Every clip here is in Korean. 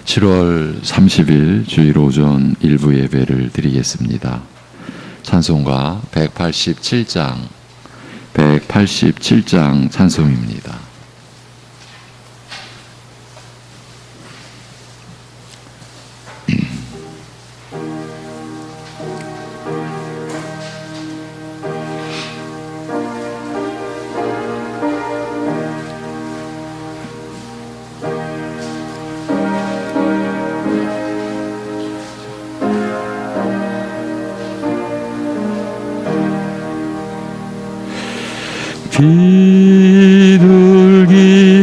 7월 30일 주일 오전 일부 예배를 드리겠습니다. 찬송가 187장 찬송입니다.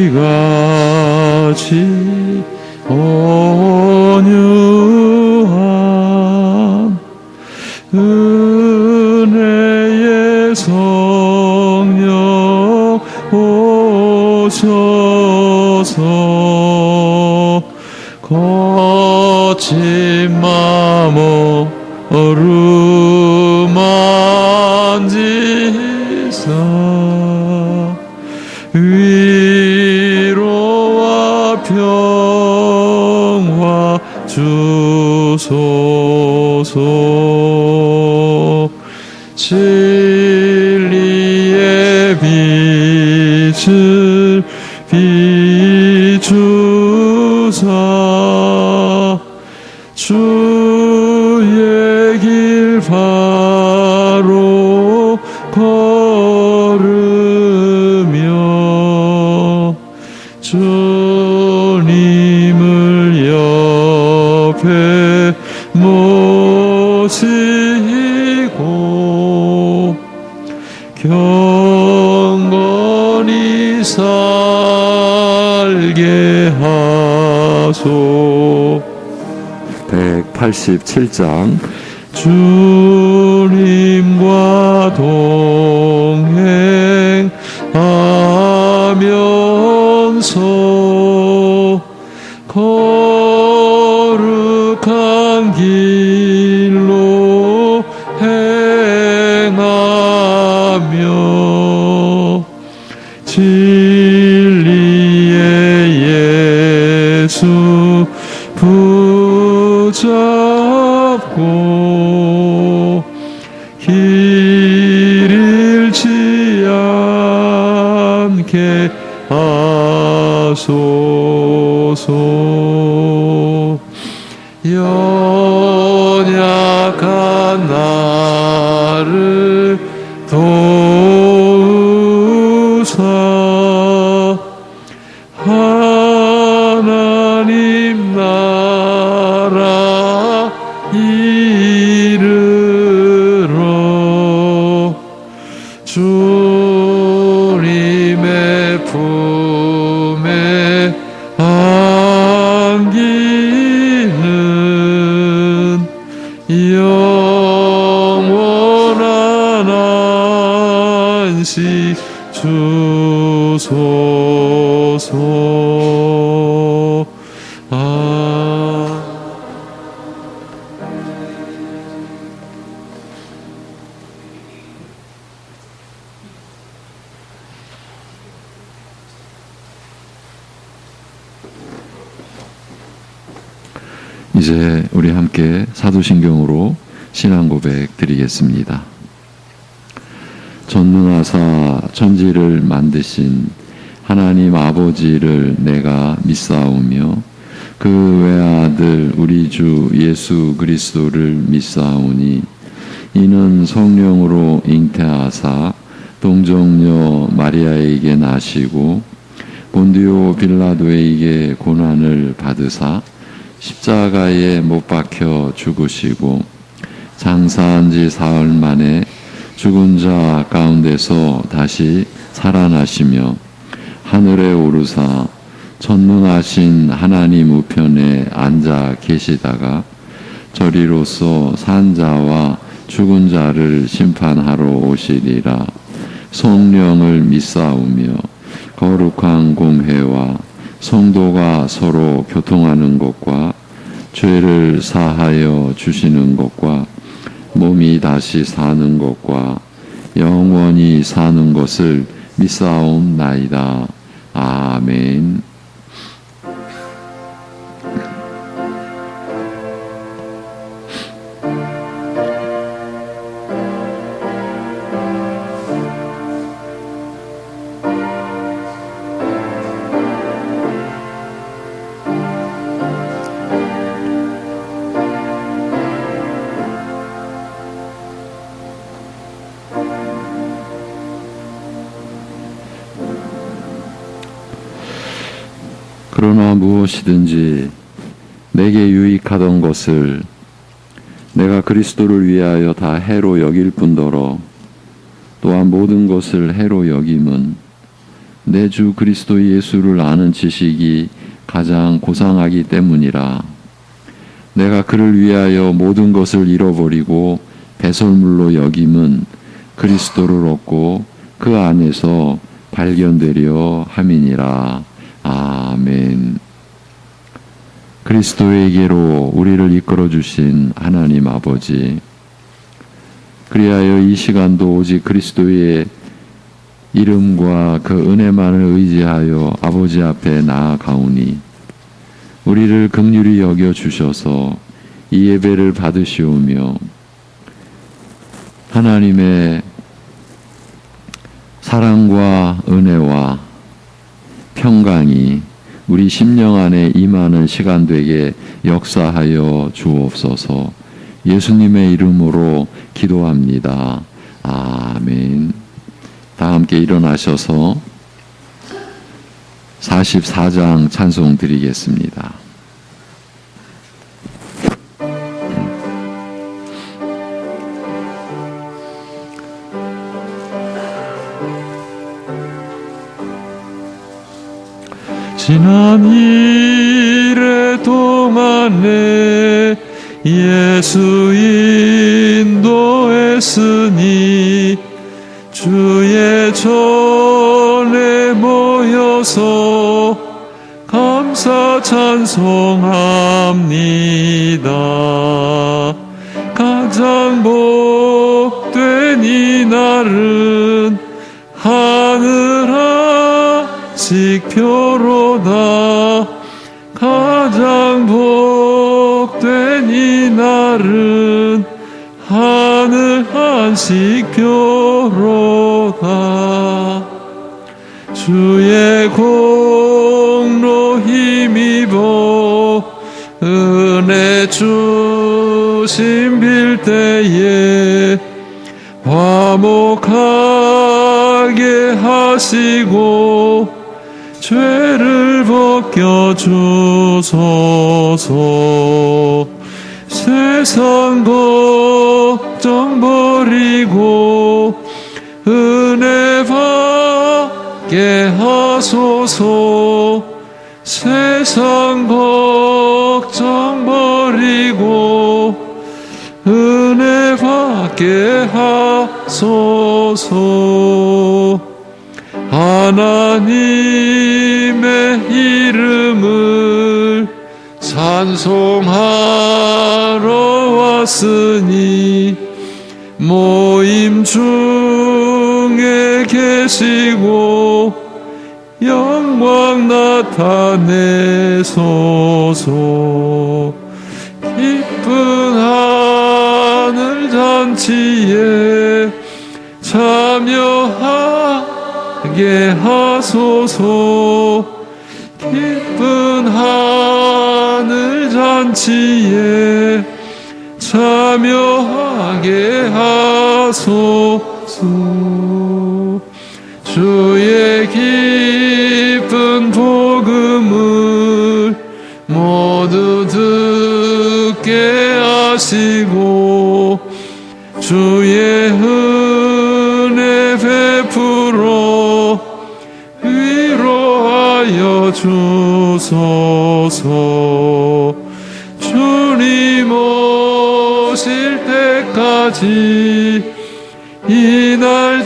비둘기같이 온유한 은혜의 성령 오셔서 거친 마음 어루만지사 위로와 평화 주소서. 진리의 빛을 비추사 주의 길 바로 걸으며 주님을 옆에 모시고 경건히 살게 하소. 187장 주님과 동행하면서 거룩한 길로 행하며 진리의 예수 붙잡고 길 잃지 않게 하소서. 연약한 나를 도우사 하나님 나라 이르러 주님의 품에 안기는 영원한 안식 주소서. 이제 우리 함께 사도신경으로 신앙 고백 드리겠습니다. 전능하사 천지를 만드신 하나님 아버지를 내가 믿사오며 그 외아들 우리 주 예수 그리스도를 믿사오니 이는 성령으로 잉태하사 동정녀 마리아에게 나시고 본디오 빌라도에게 고난을 받으사 십자가에 못 박혀 죽으시고 장사한 지 사흘 만에 죽은 자 가운데서 다시 살아나시며 하늘에 오르사 전능하신 하나님 우편에 앉아 계시다가 저리로서 산 자와 죽은 자를 심판하러 오시리라. 성령을 믿사오며 거룩한 공회와 성도가 서로 교통하는 것과 죄를 사하여 주시는 것과 몸이 다시 사는 것과 영원히 사는 것을 믿사옵나이다. 아멘. 그러나 무엇이든지 내게 유익하던 것을 내가 그리스도를 위하여 다 해로 여길 뿐더러 또한 모든 것을 해로 여김은 내 주 그리스도 예수를 아는 지식이 가장 고상하기 때문이라. 내가 그를 위하여 모든 것을 잃어버리고 배설물로 여김은 그리스도를 얻고 그 안에서 발견되려 함이니라. 아멘. 그리스도에게로 우리를 이끌어 주신 하나님 아버지, 그리하여 이 시간도 오직 그리스도의 이름과 그 은혜만을 의지하여 아버지 앞에 나아가오니 우리를 긍휼히 여겨 주셔서 이 예배를 받으시오며 하나님의 사랑과 은혜와 평강이 우리 심령 안에 임하는 시간 되게 역사하여 주옵소서. 예수님의 이름으로 기도합니다. 아멘. 다 함께 일어나셔서 44장 찬송 드리겠습니다. 지난 일의 동안에 예수 인도했으니 주의 전에 모여서 감사 찬송합니다. 가장 복된 이 날은 하늘하식 표로다. 가장 복된 이 날은 하늘 한식 표로다. 주의 공로 힘입어 은혜 주심 빌 때에 화목하게 하시고 죄를 벗겨 주소서. 세상 걱정 버리고 은혜 받게 하소서. 세상 걱정 버리고 은혜 받게 하소서. 하나님의 이름을 찬송하러 왔으니 모임 중에 계시고 영광 나타내소서. 기쁜 하늘 잔치에 참여하게 하소서. 기쁜 하늘 잔치에 참여하게 하소서. 주의 기쁜 복음을 모두 듣게 하시고 주의 은혜 베풀어 위로하여 주소서. 주님 오실 때까지 이날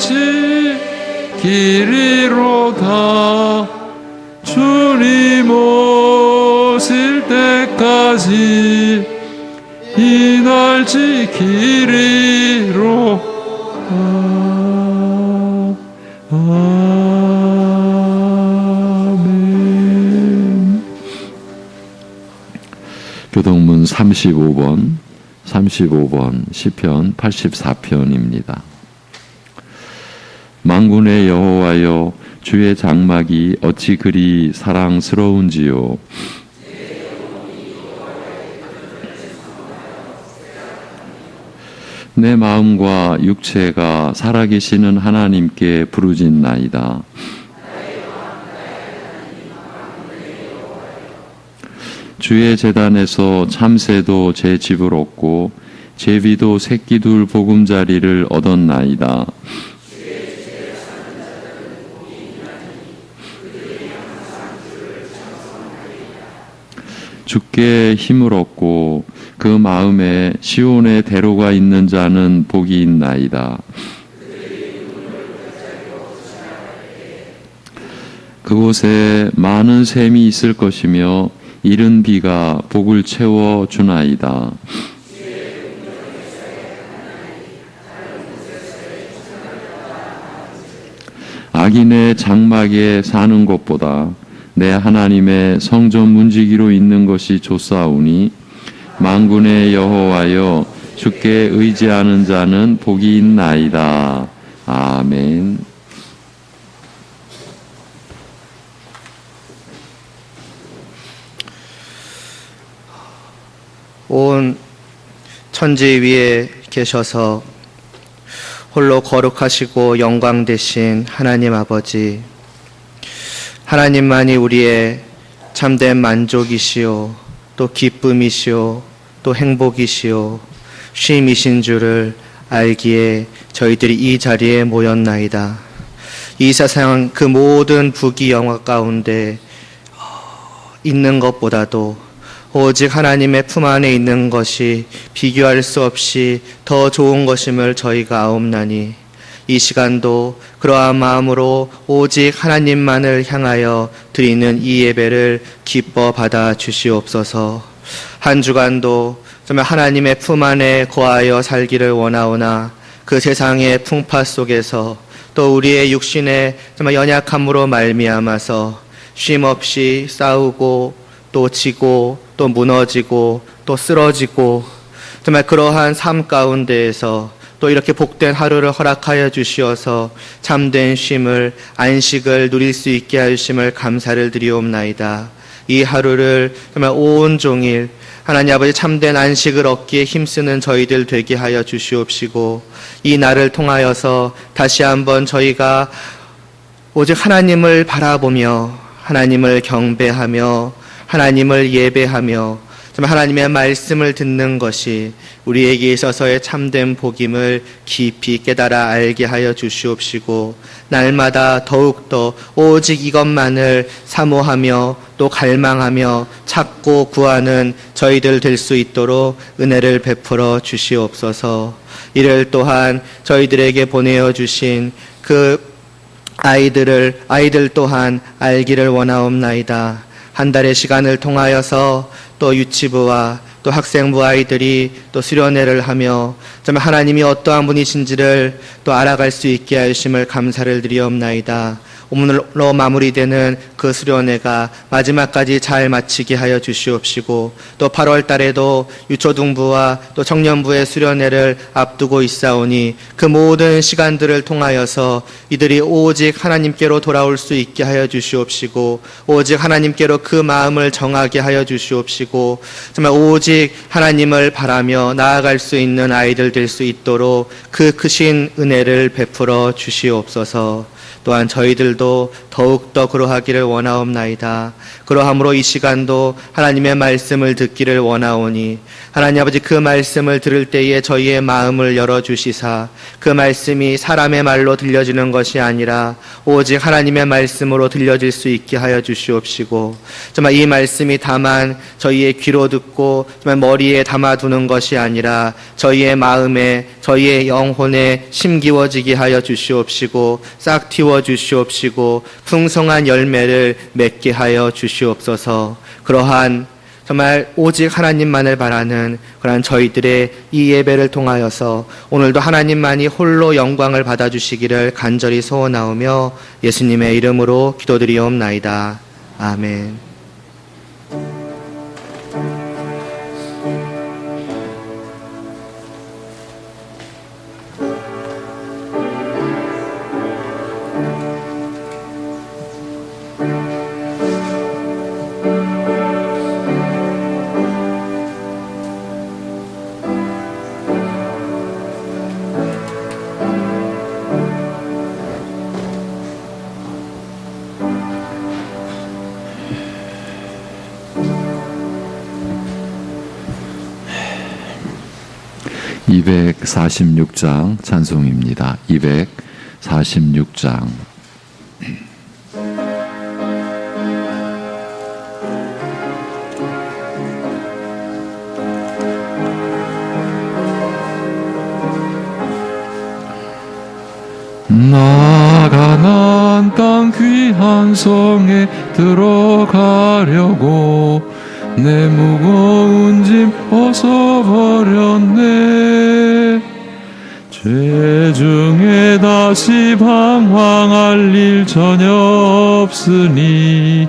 지키리로다. 주님 오실 때까지 이날 지키리로다. 아멘. 교동문 35번 시편 84편입니다. 만군의 여호와여, 주의 장막이 어찌 그리 사랑스러운지요. 내 마음과 육체가 살아계시는 하나님께 부르짖나이다. 주의 제단에서 참새도 제 집을 얻고 제비도 새끼 둘 보금자리를 얻었나이다. 주께 힘을 얻고 그 마음에 시온의 대로가 있는 자는 복이 있나이다. 그곳에 많은 샘이 있을 것이며 이른 비가 복을 채워 주나이다. 악인의 장막에 사는 것보다 내 하나님의 성전 문지기로 있는 것이 좋사오니 만군의 여호와여 주께 의지하는 자는 복이 있나이다. 아멘. 온 천지 위에 계셔서 홀로 거룩하시고 영광 되신 하나님 아버지, 하나님만이 우리의 참된 만족이시오, 또 기쁨이시오, 또 행복이시오, 쉼이신 줄을 알기에 저희들이 이 자리에 모였나이다. 이 세상 그 모든 부귀 영화 가운데 있는 것보다도 오직 하나님의 품 안에 있는 것이 비교할 수 없이 더 좋은 것임을 저희가 아옵나니 이 시간도 그러한 마음으로 오직 하나님만을 향하여 드리는 이 예배를 기뻐 받아 주시옵소서. 한 주간도 정말 하나님의 품 안에 거하여 살기를 원하오나 그 세상의 풍파 속에서 또 우리의 육신의 정말 연약함으로 말미암아서 쉼없이 싸우고 또 지고 또 무너지고 또 쓰러지고 정말 그러한 삶 가운데에서 또 이렇게 복된 하루를 허락하여 주시어서 참된 쉼을 안식을 누릴 수 있게 하심을 감사를 드리옵나이다. 이 하루를 정말 온종일 하나님 아버지 참된 안식을 얻기에 힘쓰는 저희들 되게 하여 주시옵시고 이 날을 통하여서 다시 한번 저희가 오직 하나님을 바라보며 하나님을 경배하며 하나님을 예배하며 정말 하나님의 말씀을 듣는 것이 우리에게 있어서의 참된 복임을 깊이 깨달아 알게 하여 주시옵시고 날마다 더욱더 오직 이것만을 사모하며 또 갈망하며 찾고 구하는 저희들 될 수 있도록 은혜를 베풀어 주시옵소서. 이를 또한 저희들에게 보내어 주신 그 아이들 또한 알기를 원하옵나이다. 한 달의 시간을 통하여서 또 유치부와 또 학생부 아이들이 또 수련회를 하며 정말 하나님이 어떠한 분이신지를 또 알아갈 수 있게 하심을 감사를 드리옵나이다. 오늘로 마무리되는 그 수련회가 마지막까지 잘 마치게 하여 주시옵시고 또 8월 달에도 유초등부와 또 청년부의 수련회를 앞두고 있사오니 그 모든 시간들을 통하여서 이들이 오직 하나님께로 돌아올 수 있게 하여 주시옵시고 오직 하나님께로 그 마음을 정하게 하여 주시옵시고 정말 오직 하나님을 바라며 나아갈 수 있는 아이들 될 수 있도록 그 크신 은혜를 베풀어 주시옵소서. 또한 저희들도 더욱더 그러하기를 원하옵나이다. 그러함으로 이 시간도 하나님의 말씀을 듣기를 원하오니 하나님 아버지 그 말씀을 들을 때에 저희의 마음을 열어주시사 그 말씀이 사람의 말로 들려지는 것이 아니라 오직 하나님의 말씀으로 들려질 수 있게 하여 주시옵시고 정말 이 말씀이 다만 저희의 귀로 듣고 정말 머리에 담아두는 것이 아니라 저희의 마음에 저희의 영혼에 심기워지게 하여 주시옵시고 싹 틔워 주시옵시고 풍성한 열매를 맺게 하여 주시옵소서. 그러한 정말 오직 하나님만을 바라는 그러한 저희들의 이 예배를 통하여서 오늘도 하나님만이 홀로 영광을 받아주시기를 간절히 소원하오며 예수님의 이름으로 기도드리옵나이다. 아멘. 246장 찬송입니다. 246장. 나 가나안 땅 귀한 성에 들어가려고 내 무거운 짐 벗어버렸네. 죄 중에 다시 방황할 일 전혀 없으니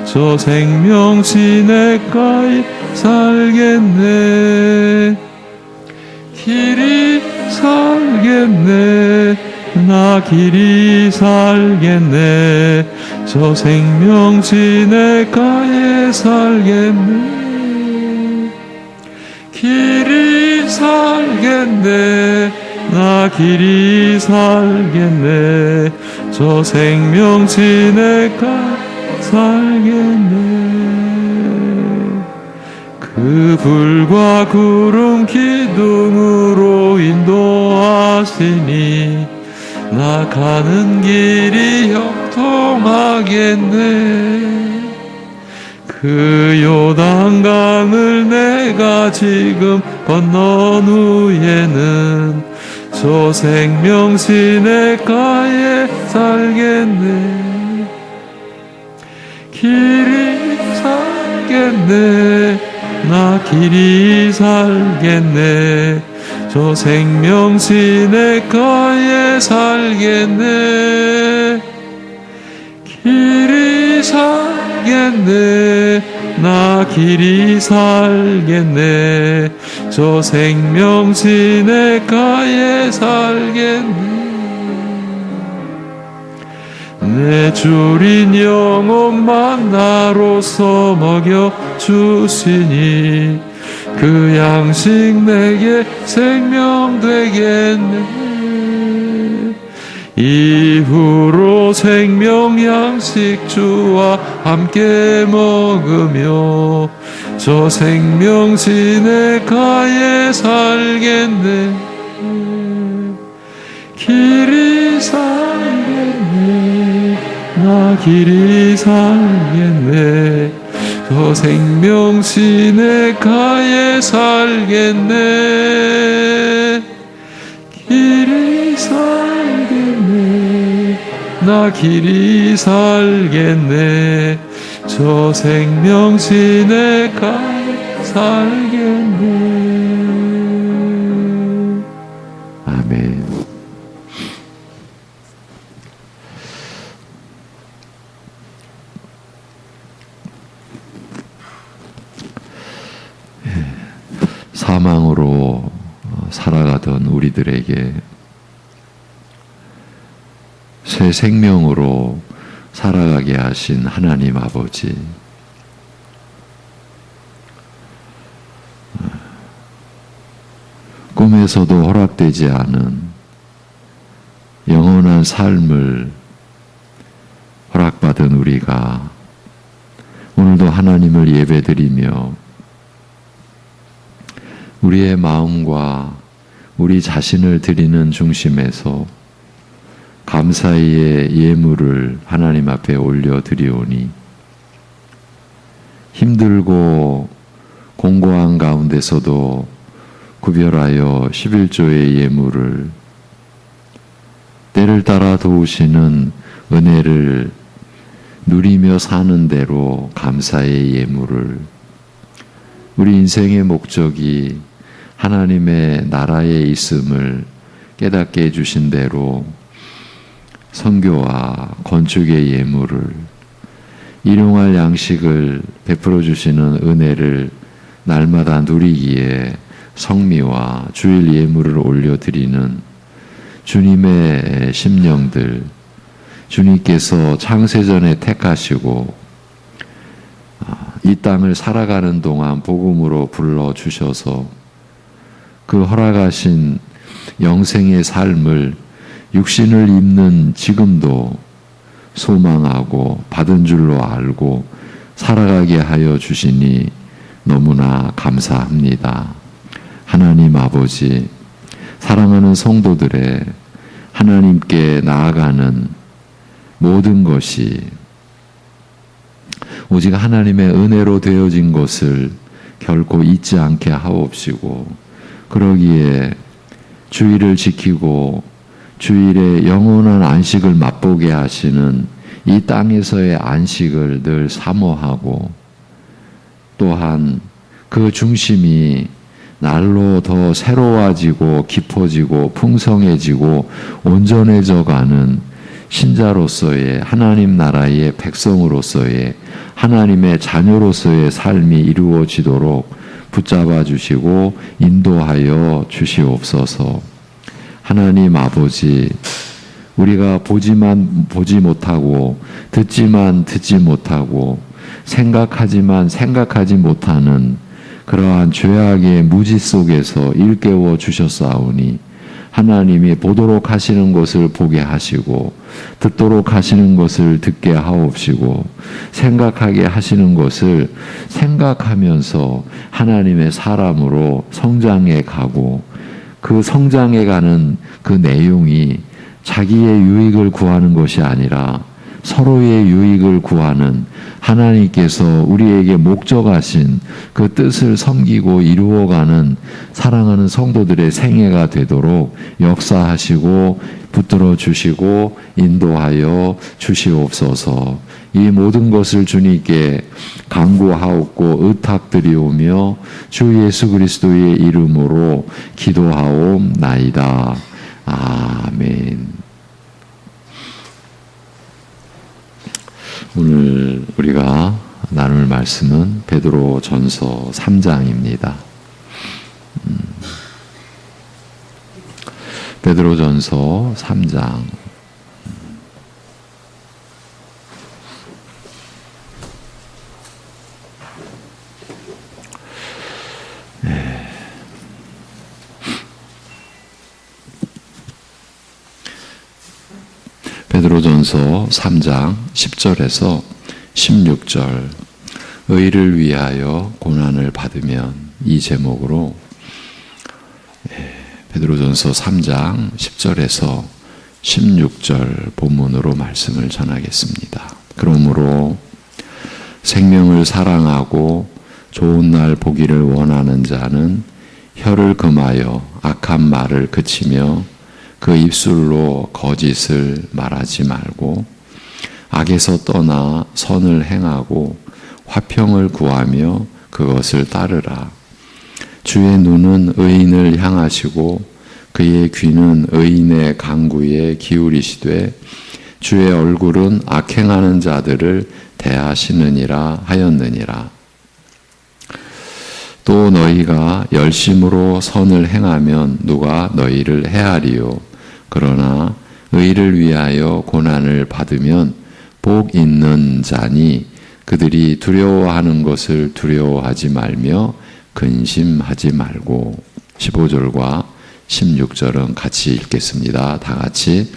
저 생명 시냇가에 살겠네. 길이 살겠네. 나 길이 살겠네. 저 생명 시냇가에 살겠네. 길이 살겠네. 나 길이 살겠네. 저 생명 시냇가에 살겠네. 그 불과 구름 기둥으로 인도하시니 나 가는 길이 형통하겠네. 그 요단강을 내가 지금 건넌 후에는 저 생명 시냇가에 살겠네. 길이 살겠네. 나 길이 살겠네. 저 생명 시냇가에 살겠네. 길이 살겠네. 나 길이 살겠네. 저 생명 시냇가에 살겠네. 내 주린 영혼만 나로서 먹여주시니 그 양식 내게 생명 되겠네. 이후로 생명 양식 주와 함께 먹으며 저 생명 시냇가에 살겠네. 길이 살겠네. 나 길이 살겠네. 저 생명 시냇가에 살겠네. 길이 살겠네. 나 길이 살겠네. 저 생명 시냇가에 살겠네. 아멘. 사망으로 살아가던 우리들에게 새 생명으로 살아가게 하신 하나님 아버지, 꿈에서도 허락되지 않은 영원한 삶을 허락받은 우리가 오늘도 하나님을 예배드리며 우리의 마음과 우리 자신을 드리는 중심에서 감사의 예물을 하나님 앞에 올려드리오니 힘들고 공고한 가운데서도 구별하여 11조의 예물을 때를 따라 도우시는 은혜를 누리며 사는 대로 감사의 예물을 우리 인생의 목적이 하나님의 나라에 있음을 깨닫게 해주신 대로 선교와 건축의 예물을 일용할 양식을 베풀어 주시는 은혜를 날마다 누리기에 성미와 주일 예물을 올려드리는 주님의 심령들, 주님께서 창세전에 택하시고 이 땅을 살아가는 동안 복음으로 불러주셔서 그 허락하신 영생의 삶을 육신을 입는 지금도 소망하고 받은 줄로 알고 살아가게 하여 주시니 너무나 감사합니다. 하나님 아버지, 사랑하는 성도들의 하나님께 나아가는 모든 것이 오직 하나님의 은혜로 되어진 것을 결코 잊지 않게 하옵시고, 그러기에 주일을 지키고 주일에 영원한 안식을 맛보게 하시는 이 땅에서의 안식을 늘 사모하고, 또한 그 중심이 날로 더 새로워지고 깊어지고 풍성해지고 온전해져 가는 신자로서의 하나님 나라의 백성으로서의 하나님의 자녀로서의 삶이 이루어지도록 붙잡아 주시고 인도하여 주시옵소서. 하나님 아버지, 우리가 보지만 보지 못하고 듣지만 듣지 못하고 생각하지만 생각하지 못하는 그러한 죄악의 무지 속에서 일깨워 주셨사오니, 하나님이 보도록 하시는 것을 보게 하시고 듣도록 하시는 것을 듣게 하옵시고 생각하게 하시는 것을 생각하면서 하나님의 사람으로 성장해 가고, 그 성장해 가는 그 내용이 자기의 유익을 구하는 것이 아니라 서로의 유익을 구하는 하나님께서 우리에게 목적하신 그 뜻을 섬기고 이루어가는 사랑하는 성도들의 생애가 되도록 역사하시고 붙들어 주시고 인도하여 주시옵소서. 이 모든 것을 주님께 간구하옵고 의탁드리오며 주 예수 그리스도의 이름으로 기도하옵나이다. 아멘. 오늘 우리가 나눌 말씀은 베드로전서 3장입니다. 베드로전서 3장. 베드로전서 3장 10절에서 16절, 의를 위하여 고난을 받으면, 이 제목으로 베드로전서 3장 10절에서 16절 본문으로 말씀을 전하겠습니다. 그러므로 생명을 사랑하고 좋은 날 보기를 원하는 자는 혀를 금하여 악한 말을 그치며 그 입술로 거짓을 말하지 말고 악에서 떠나 선을 행하고 화평을 구하며 그것을 따르라. 주의 눈은 의인을 향하시고 그의 귀는 의인의 간구에 기울이시되 주의 얼굴은 악행하는 자들을 대하시느니라 하였느니라. 또 너희가 열심으로 선을 행하면 누가 너희를 해하리요. 그러나 의를 위하여 고난을 받으면 복 있는 자니 그들이 두려워하는 것을 두려워하지 말며 근심하지 말고. 15절과 16절은 같이 읽겠습니다. 다 같이.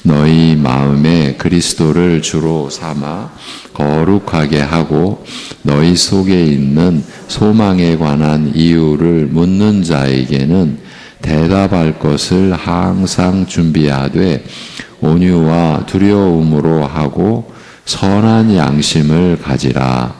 너희 마음에 그리스도를 주로 삼아 거룩하게 하고 너희 속에 있는 소망에 관한 이유를 묻는 자에게는 대답할 것을 항상 준비하되 온유와 두려움으로 하고 선한 양심을 가지라.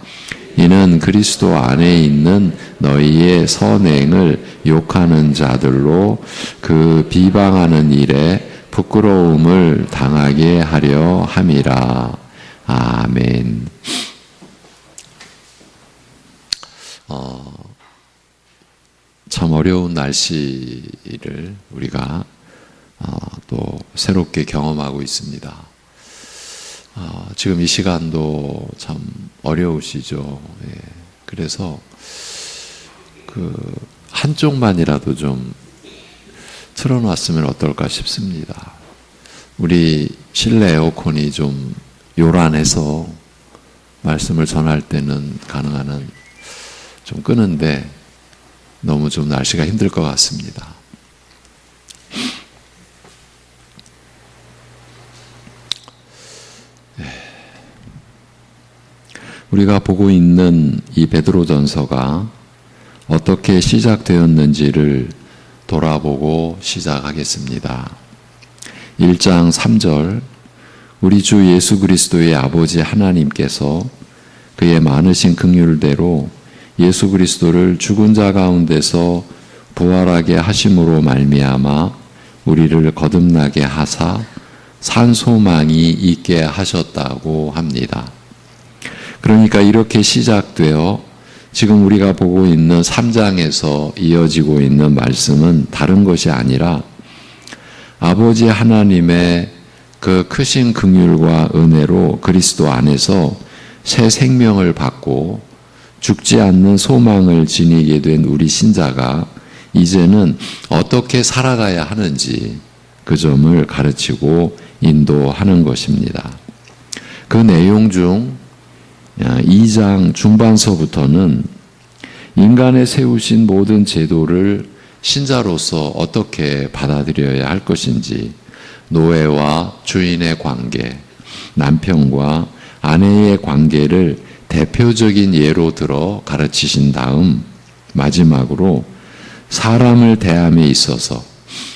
이는 그리스도 안에 있는 너희의 선행을 욕하는 자들로 그 비방하는 일에 부끄러움을 당하게 하려 함이라. 아멘. 참 어려운 날씨를 우리가 또 새롭게 경험하고 있습니다. 지금 이 시간도 참 어려우시죠. 예. 그래서 그 한쪽만이라도 좀 틀어놨으면 어떨까 싶습니다. 우리 실내 에어컨이 좀 요란해서 말씀을 전할 때는 가능한 한 좀 끄는데 너무 좀 날씨가 힘들 것 같습니다. 우리가 보고 있는 이 베드로전서가 어떻게 시작되었는지를 돌아보고 시작하겠습니다. 1장 3절, 우리 주 예수 그리스도의 아버지 하나님께서 그의 많으신 긍휼대로 예수 그리스도를 죽은 자 가운데서 부활하게 하심으로 말미암아 우리를 거듭나게 하사 산 소망이 있게 하셨다고 합니다. 그러니까 이렇게 시작되어 지금 우리가 보고 있는 3장에서 이어지고 있는 말씀은 다른 것이 아니라 아버지 하나님의 그 크신 긍휼과 은혜로 그리스도 안에서 새 생명을 받고 죽지 않는 소망을 지니게 된 우리 신자가 이제는 어떻게 살아가야 하는지 그 점을 가르치고 인도하는 것입니다. 그 내용 중 2장 중반서부터는 인간에 세우신 모든 제도를 신자로서 어떻게 받아들여야 할 것인지, 노예와 주인의 관계, 남편과 아내의 관계를 대표적인 예로 들어 가르치신 다음 마지막으로 사람을 대함에 있어서,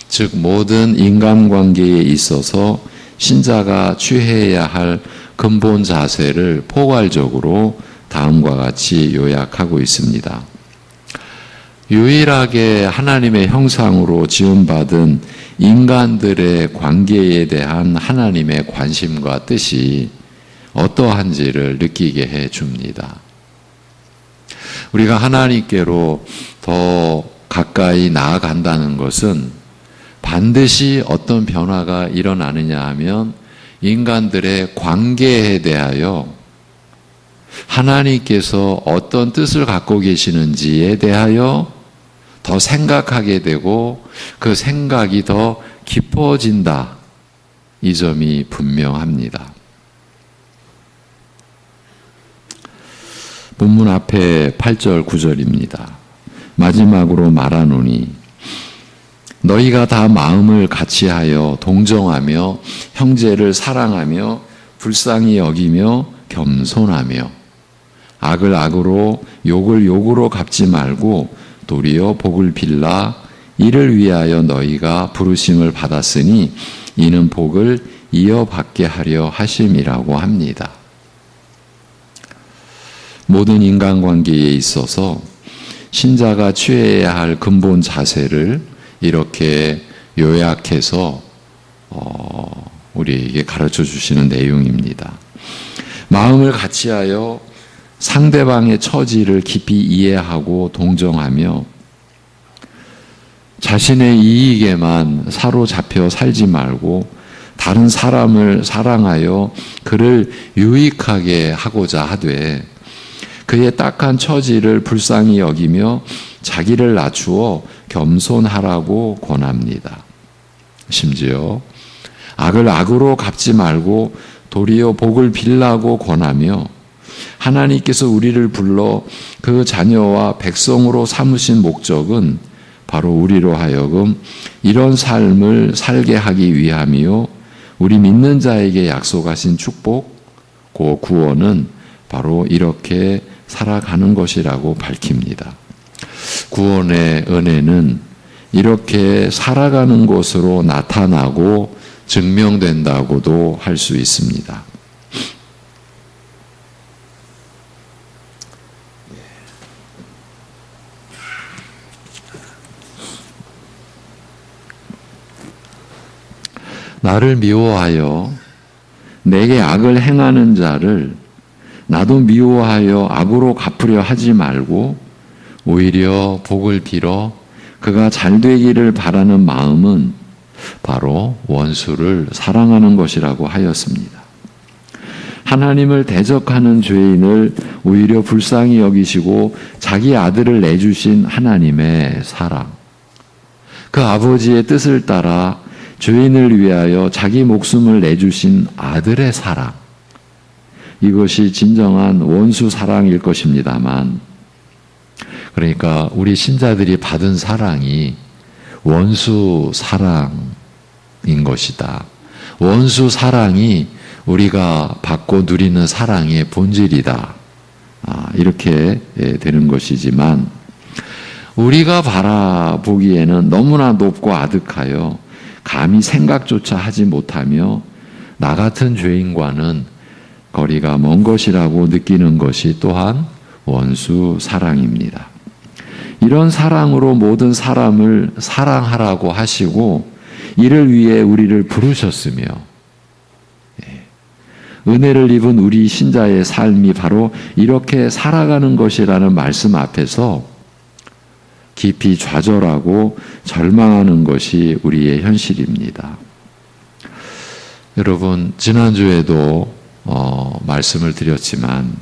즉 모든 인간관계에 있어서 신자가 취해야 할 근본 자세를 포괄적으로 다음과 같이 요약하고 있습니다. 유일하게 하나님의 형상으로 지음받은 인간들의 관계에 대한 하나님의 관심과 뜻이 어떠한지를 느끼게 해 줍니다. 우리가 하나님께로 더 가까이 나아간다는 것은 반드시 어떤 변화가 일어나느냐 하면 인간들의 관계에 대하여 하나님께서 어떤 뜻을 갖고 계시는지에 대하여 더 생각하게 되고 그 생각이 더 깊어진다. 이 점이 분명합니다. 본문 앞에 8절 9절입니다. 마지막으로 말하노니 너희가 다 마음을 같이하여 동정하며 형제를 사랑하며 불쌍히 여기며 겸손하며 악을 악으로 욕을 욕으로 갚지 말고 도리어 복을 빌라. 이를 위하여 너희가 부르심을 받았으니 이는 복을 이어받게 하려 하심이라고 합니다. 모든 인간관계에 있어서 신자가 취해야 할 근본 자세를 이렇게 요약해서 우리에게 가르쳐 주시는 내용입니다. 마음을 같이하여 상대방의 처지를 깊이 이해하고 동정하며 자신의 이익에만 사로잡혀 살지 말고 다른 사람을 사랑하여 그를 유익하게 하고자 하되 그의 딱한 처지를 불쌍히 여기며 자기를 낮추어 겸손하라고 권합니다. 심지어 악을 악으로 갚지 말고 도리어 복을 빌라고 권하며 하나님께서 우리를 불러 그 자녀와 백성으로 삼으신 목적은 바로 우리로 하여금 이런 삶을 살게 하기 위함이요 우리 믿는 자에게 약속하신 축복, 그 구원은 바로 이렇게 살아가는 것이라고 밝힙니다. 구원의 은혜는 이렇게 살아가는 것으로 나타나고 증명된다고도 할 수 있습니다. 나를 미워하여 내게 악을 행하는 자를 나도 미워하여 악으로 갚으려 하지 말고 오히려 복을 빌어 그가 잘되기를 바라는 마음은 바로 원수를 사랑하는 것이라고 하였습니다. 하나님을 대적하는 죄인을 오히려 불쌍히 여기시고 자기 아들을 내주신 하나님의 사랑, 그 아버지의 뜻을 따라 죄인을 위하여 자기 목숨을 내주신 아들의 사랑, 이것이 진정한 원수 사랑일 것입니다만, 그러니까 우리 신자들이 받은 사랑이 원수 사랑인 것이다. 원수 사랑이 우리가 받고 누리는 사랑의 본질이다. 이렇게 되는 것이지만 우리가 바라보기에는 너무나 높고 아득하여 감히 생각조차 하지 못하며 나 같은 죄인과는 거리가 먼 것이라고 느끼는 것이 또한 원수 사랑입니다. 이런 사랑으로 모든 사람을 사랑하라고 하시고 이를 위해 우리를 부르셨으며 은혜를 입은 우리 신자의 삶이 바로 이렇게 살아가는 것이라는 말씀 앞에서 깊이 좌절하고 절망하는 것이 우리의 현실입니다. 여러분, 지난주에도 말씀을 드렸지만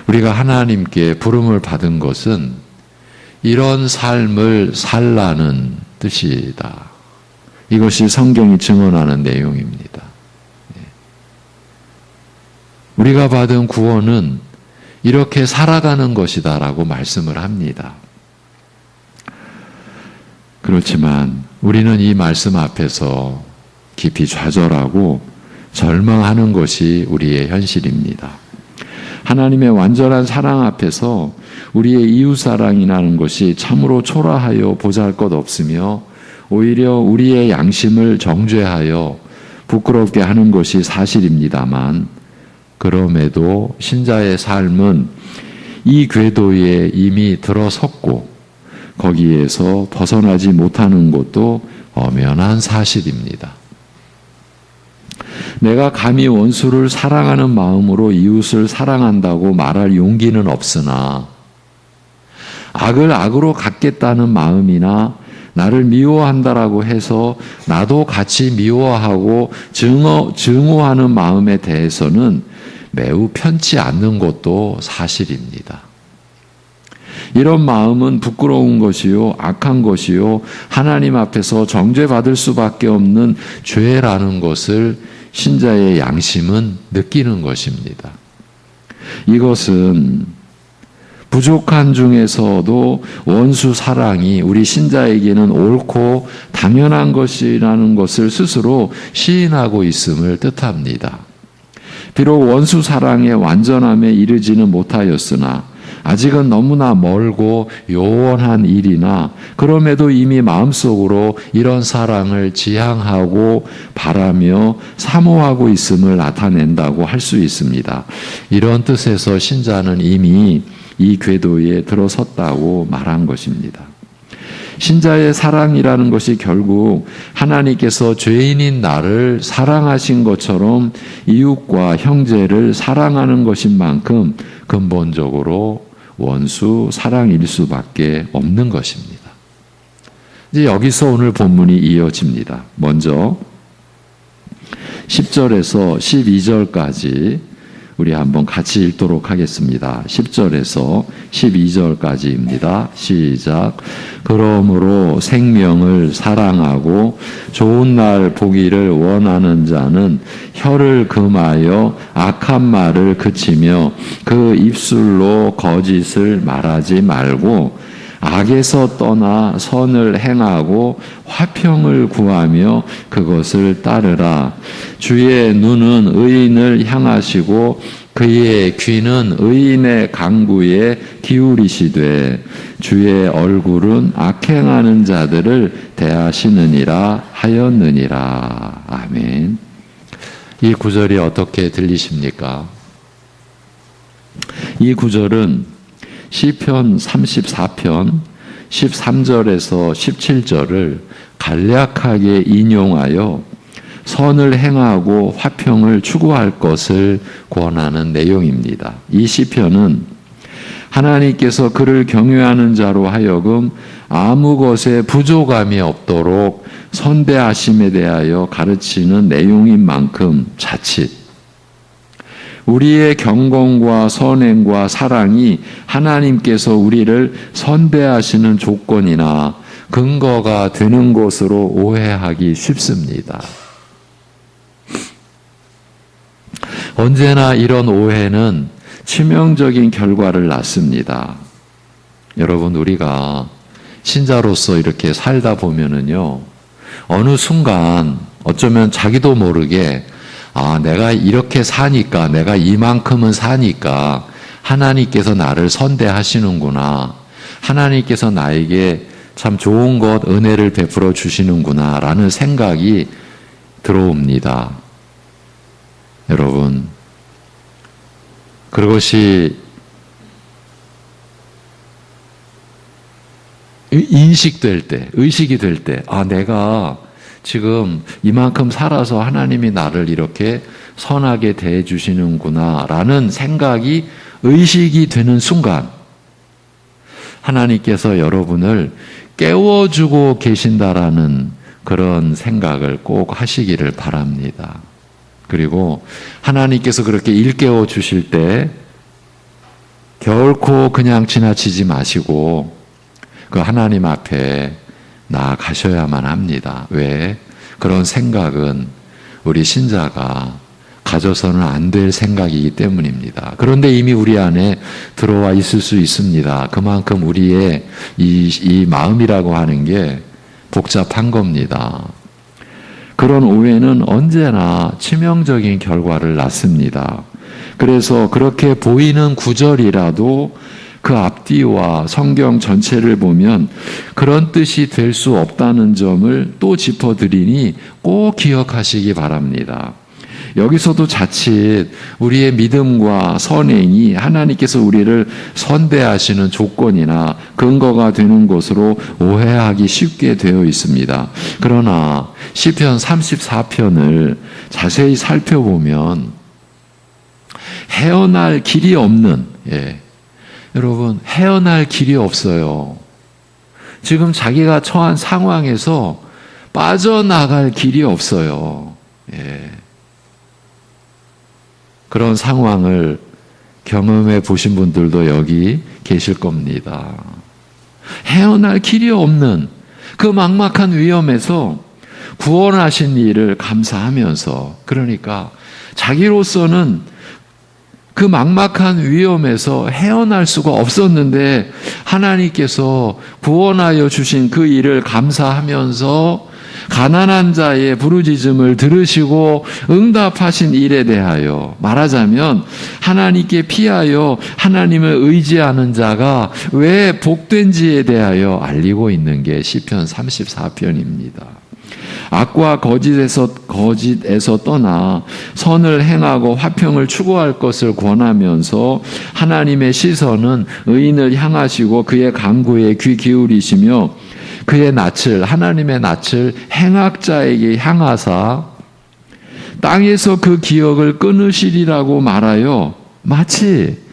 우리가 하나님께 부름을 받은 것은 이런 삶을 살라는 뜻이다. 이것이 성경이 증언하는 내용입니다. 우리가 받은 구원은 이렇게 살아가는 것이다라고 말씀을 합니다. 그렇지만 우리는 이 말씀 앞에서 깊이 좌절하고 절망하는 것이 우리의 현실입니다. 하나님의 완전한 사랑 앞에서 우리의 이웃사랑이라는 것이 참으로 초라하여 보잘것없으며 오히려 우리의 양심을 정죄하여 부끄럽게 하는 것이 사실입니다만 그럼에도 신자의 삶은 이 궤도에 이미 들어섰고 거기에서 벗어나지 못하는 것도 엄연한 사실입니다. 내가 감히 원수를 사랑하는 마음으로 이웃을 사랑한다고 말할 용기는 없으나 악을 악으로 갚겠다는 마음이나 나를 미워한다라고 해서 나도 같이 미워하고 증오하는 마음에 대해서는 매우 편치 않는 것도 사실입니다. 이런 마음은 부끄러운 것이요, 악한 것이요, 하나님 앞에서 정죄받을 수밖에 없는 죄라는 것을 신자의 양심은 느끼는 것입니다. 이것은 부족한 중에서도 원수 사랑이 우리 신자에게는 옳고 당연한 것이라는 것을 스스로 시인하고 있음을 뜻합니다. 비록 원수 사랑의 완전함에 이르지는 못하였으나 아직은 너무나 멀고 요원한 일이나 그럼에도 이미 마음속으로 이런 사랑을 지향하고 바라며 사모하고 있음을 나타낸다고 할 수 있습니다. 이런 뜻에서 신자는 이미 이 궤도에 들어섰다고 말한 것입니다. 신자의 사랑이라는 것이 결국 하나님께서 죄인인 나를 사랑하신 것처럼 이웃과 형제를 사랑하는 것인 만큼 근본적으로 원수 사랑일 수밖에 없는 것입니다. 이제 여기서 오늘 본문이 이어집니다. 먼저 10절에서 12절까지 우리 한번 같이 읽도록 하겠습니다. 10절에서 12절까지입니다. 시작. 그러므로 생명을 사랑하고 좋은 날 보기를 원하는 자는 혀를 금하여 악한 말을 그치며 그 입술로 거짓을 말하지 말고 악에서 떠나 선을 행하고 화평을 구하며 그것을 따르라. 주의 눈은 의인을 향하시고 그의 귀는 의인의 간구에 기울이시되 주의 얼굴은 악행하는 자들을 대하시느니라 하였느니라. 아멘. 이 구절이 어떻게 들리십니까? 이 구절은 시편 34편 13절에서 17절을 간략하게 인용하여 선을 행하고 화평을 추구할 것을 권하는 내용입니다. 이 시편은 하나님께서 그를 경외하는 자로 하여금 아무 것에 부족함이 없도록 선대하심에 대하여 가르치는 내용인 만큼 자칫 우리의 경건과 선행과 사랑이 하나님께서 우리를 선대하시는 조건이나 근거가 되는 것으로 오해하기 쉽습니다. 언제나 이런 오해는 치명적인 결과를 낳습니다. 여러분, 우리가 신자로서 이렇게 살다 보면은요, 어느 순간 어쩌면 자기도 모르게 내가 이렇게 사니까, 내가 이만큼은 사니까 하나님께서 나를 선대하시는구나. 하나님께서 나에게 참 좋은 것, 은혜를 베풀어 주시는구나 라는 생각이 들어옵니다. 여러분, 그것이 인식될 때, 의식이 될 때, 내가 지금 이만큼 살아서 하나님이 나를 이렇게 선하게 대해 주시는구나 라는 생각이 의식이 되는 순간 하나님께서 여러분을 깨워주고 계신다라는 그런 생각을 꼭 하시기를 바랍니다. 그리고 하나님께서 그렇게 일깨워 주실 때 결코 그냥 지나치지 마시고 그 하나님 앞에 나아가셔야만 합니다. 왜? 그런 생각은 우리 신자가 가져서는 안 될 생각이기 때문입니다. 그런데 이미 우리 안에 들어와 있을 수 있습니다. 그만큼 우리의 이 마음이라고 하는 게 복잡한 겁니다. 그런 오해는 언제나 치명적인 결과를 낳습니다. 그래서 그렇게 보이는 구절이라도 그 앞뒤와 성경 전체를 보면 그런 뜻이 될 수 없다는 점을 또 짚어드리니 꼭 기억하시기 바랍니다. 여기서도 자칫 우리의 믿음과 선행이 하나님께서 우리를 선대하시는 조건이나 근거가 되는 것으로 오해하기 쉽게 되어 있습니다. 그러나 시편 34편을 자세히 살펴보면 헤어날 길이 없는, 여러분, 헤어날 길이 없어요. 지금 자기가 처한 상황에서 빠져나갈 길이 없어요. 그런 상황을 경험해 보신 분들도 여기 계실 겁니다. 헤어날 길이 없는 그 막막한 위험에서 구원하신 일을 감사하면서, 그러니까 자기로서는 그 막막한 위험에서 헤어날 수가 없었는데 하나님께서 구원하여 주신 그 일을 감사하면서 가난한 자의 부르짖음을 들으시고 응답하신 일에 대하여, 말하자면 하나님께 피하여 하나님을 의지하는 자가 왜 복된지에 대하여 알리고 있는 게 시편 34편입니다. 악과 거짓에서 떠나 선을 행하고 화평을 추구할 것을 권하면서 하나님의 시선은 의인을 향하시고 그의 간구에 귀 기울이시며 그의 낯을, 하나님의 낯을 행악자에게 향하사 땅에서 그 기억을 끊으시리라고 말하여 마치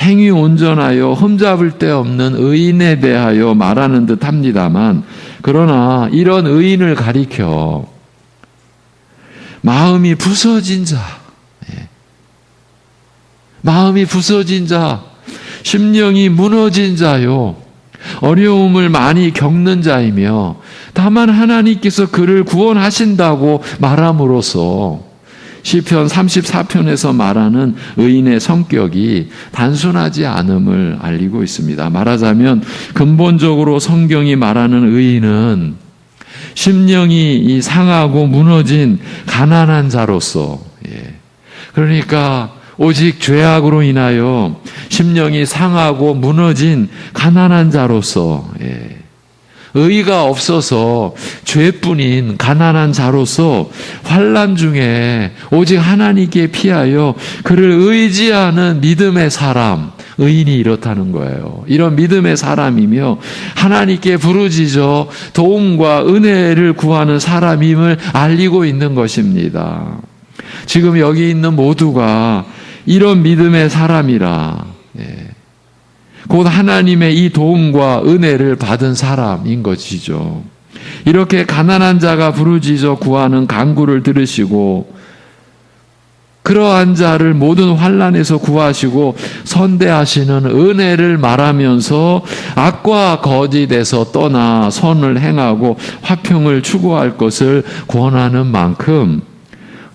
행위 온전하여 흠잡을 데 없는 의인에 대하여 말하는 듯 합니다만, 그러나 이런 의인을 가리켜 마음이 부서진 자, 마음이 부서진 자, 심령이 무너진 자요, 어려움을 많이 겪는 자이며 다만 하나님께서 그를 구원하신다고 말함으로써 시편 34편에서 말하는 의인의 성격이 단순하지 않음을 알리고 있습니다. 말하자면 근본적으로 성경이 말하는 의인은 심령이 상하고 무너진 가난한 자로서, 그러니까 오직 죄악으로 인하여 심령이 상하고 무너진 가난한 자로서, 의의가 없어서 죄뿐인 가난한 자로서 환난 중에 오직 하나님께 피하여 그를 의지하는 믿음의 사람, 의인이 이렇다는 거예요. 이런 믿음의 사람이며 하나님께 부르짖어 도움과 은혜를 구하는 사람임을 알리고 있는 것입니다. 지금 여기 있는 모두가 이런 믿음의 사람이라, 곧 하나님의 이 도움과 은혜를 받은 사람인 것이죠. 이렇게 가난한 자가 부르짖어 구하는 간구를 들으시고 그러한 자를 모든 환난에서 구하시고 선대하시는 은혜를 말하면서 악과 거짓에서 떠나 선을 행하고 화평을 추구할 것을 권하는 만큼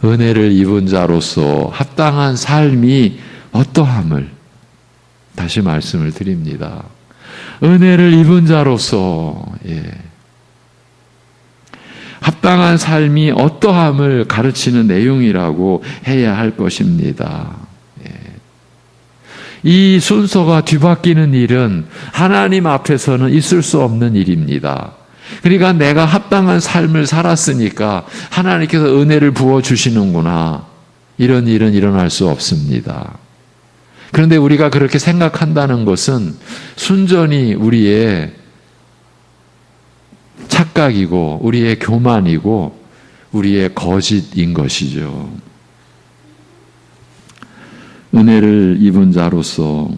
은혜를 입은 자로서 합당한 삶이 어떠함을 다시 말씀을 드립니다. 은혜를 입은 자로서 합당한 삶이 어떠함을 가르치는 내용이라고 해야 할 것입니다. 이 순서가 뒤바뀌는 일은 하나님 앞에서는 있을 수 없는 일입니다. 그러니까 내가 합당한 삶을 살았으니까 하나님께서 은혜를 부어주시는구나. 이런 일은 일어날 수 없습니다. 그런데 우리가 그렇게 생각한다는 것은 순전히 우리의 착각이고 우리의 교만이고 우리의 거짓인 것이죠. 은혜를 입은 자로서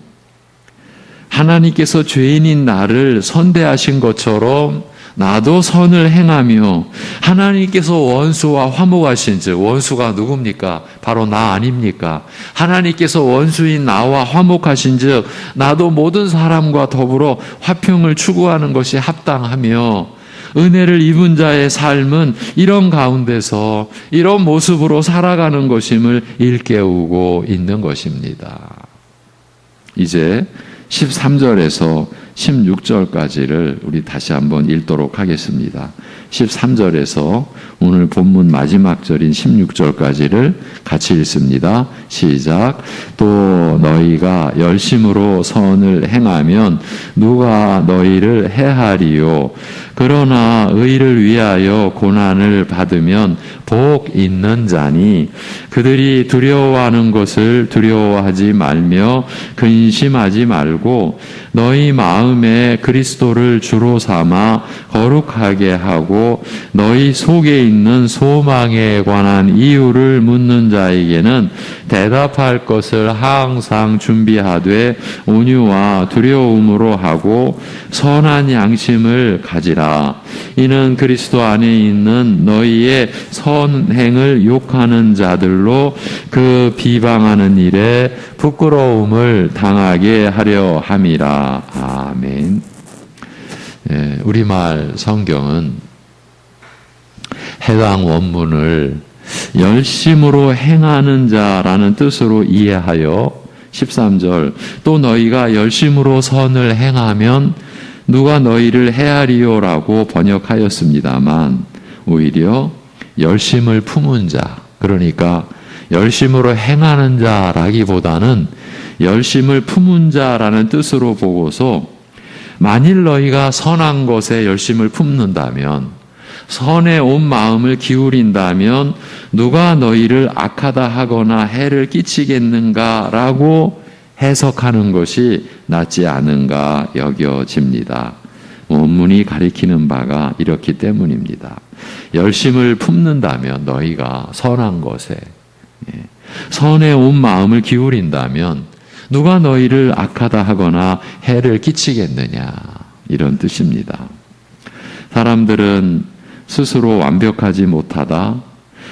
하나님께서 죄인인 나를 선대하신 것처럼 나도 선을 행하며 하나님께서 원수와 화목하신 즉 원수가 누굽니까? 바로 나 아닙니까? 하나님께서 원수인 나와 화목하신 즉 나도 모든 사람과 더불어 화평을 추구하는 것이 합당하며 은혜를 입은 자의 삶은 이런 가운데서 이런 모습으로 살아가는 것임을 일깨우고 있는 것입니다. 이제 13절에서 16절까지를 우리 다시 한번 읽도록 하겠습니다. 13절에서 오늘 본문 마지막 절인 16절까지를 같이 읽습니다. 시작. 또 너희가 열심으로 선을 행하면 누가 너희를 해하리요. 그러나 의를 위하여 고난을 받으면 복 있는 자니 그들이 두려워하는 것을 두려워하지 말며 근심하지 말고 너희 마음에 그리스도를 주로 삼아 거룩하게 하고 너희 속에 있는 소망에 관한 이유를 묻는 자에게는 대답할 것을 항상 준비하되 온유와 두려움으로 하고 선한 양심을 가지라. 이는 그리스도 안에 있는 너희의 선행을 욕하는 자들로 그 비방하는 일에 부끄러움을 당하게 하려 함이라. 아멘. 우리말 성경은 해당 원문을 열심으로 행하는 자라는 뜻으로 이해하여 13절 또 너희가 열심으로 선을 행하면 누가 너희를 해하리요라고 번역하였습니다만 오히려 열심을 품은 자 그러니까 열심으로 행하는 자라기보다는 열심을 품은 자라는 뜻으로 보고서 만일 너희가 선한 것에 열심을 품는다면 선에 온 마음을 기울인다면 누가 너희를 악하다 하거나 해를 끼치겠는가라고 해석하는 것이 낫지 않은가 여겨집니다. 원문이 가리키는 바가 이렇기 때문입니다. 열심을 품는다면 너희가 선한 것에 선에 온 마음을 기울인다면 누가 너희를 악하다 하거나 해를 끼치겠느냐 이런 뜻입니다. 사람들은 스스로 완벽하지 못하다,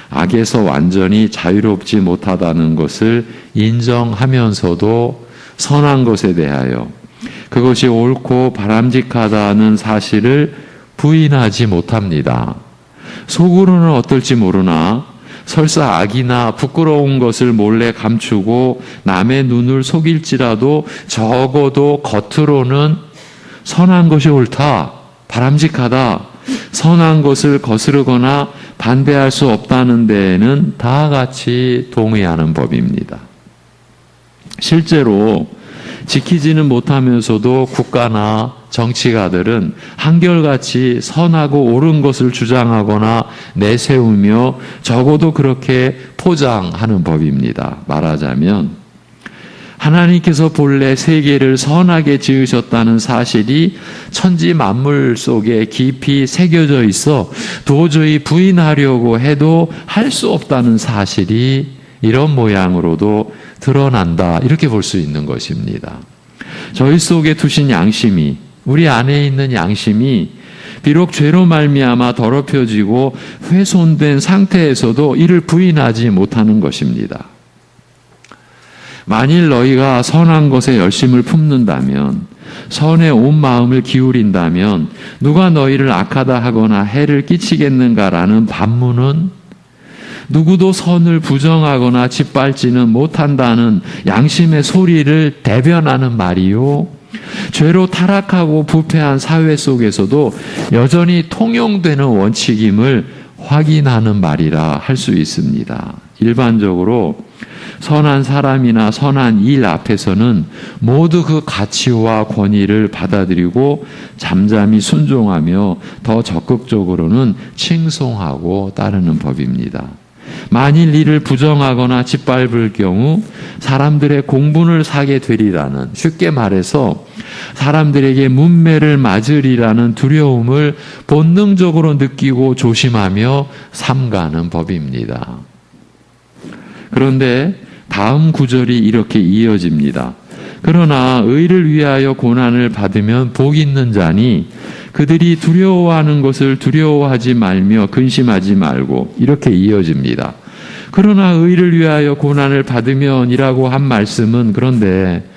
악에서 완전히 자유롭지 못하다는 것을 인정하면서도 선한 것에 대하여 그것이 옳고 바람직하다는 사실을 부인하지 못합니다. 속으로는 어떨지 모르나 설사 악이나 부끄러운 것을 몰래 감추고 남의 눈을 속일지라도 적어도 겉으로는 선한 것이 옳다, 바람직하다, 선한 것을 거스르거나 반대할 수 없다는 데에는 다 같이 동의하는 법입니다. 실제로 지키지는 못하면서도 국가나 정치가들은 한결같이 선하고 옳은 것을 주장하거나 내세우며 적어도 그렇게 포장하는 법입니다. 말하자면 하나님께서 본래 세계를 선하게 지으셨다는 사실이 천지 만물 속에 깊이 새겨져 있어 도저히 부인하려고 해도 할 수 없다는 사실이 이런 모양으로도 드러난다. 이렇게 볼 수 있는 것입니다. 저희 속에 두신 양심이 우리 안에 있는 양심이 비록 죄로 말미암아 더럽혀지고 훼손된 상태에서도 이를 부인하지 못하는 것입니다. 만일 너희가 선한 것에 열심을 품는다면 선에 온 마음을 기울인다면 누가 너희를 악하다 하거나 해를 끼치겠는가라는 반문은 누구도 선을 부정하거나 짓밟지는 못한다는 양심의 소리를 대변하는 말이요. 죄로 타락하고 부패한 사회 속에서도 여전히 통용되는 원칙임을 확인하는 말이라 할 수 있습니다. 일반적으로 선한 사람이나 선한 일 앞에서는 모두 그 가치와 권위를 받아들이고 잠잠히 순종하며 더 적극적으로는 칭송하고 따르는 법입니다. 만일 이를 부정하거나 짓밟을 경우 사람들의 공분을 사게 되리라는, 쉽게 말해서 사람들에게 문매를 맞으리라는 두려움을 본능적으로 느끼고 조심하며 삼가는 법입니다. 그런데 다음 구절이 이렇게 이어집니다. 그러나 의를 위하여 고난을 받으면 복 있는 자니 그들이 두려워하는 것을 두려워하지 말며 근심하지 말고, 이렇게 이어집니다. 그러나 의를 위하여 고난을 받으면이라고 한 말씀은, 그런데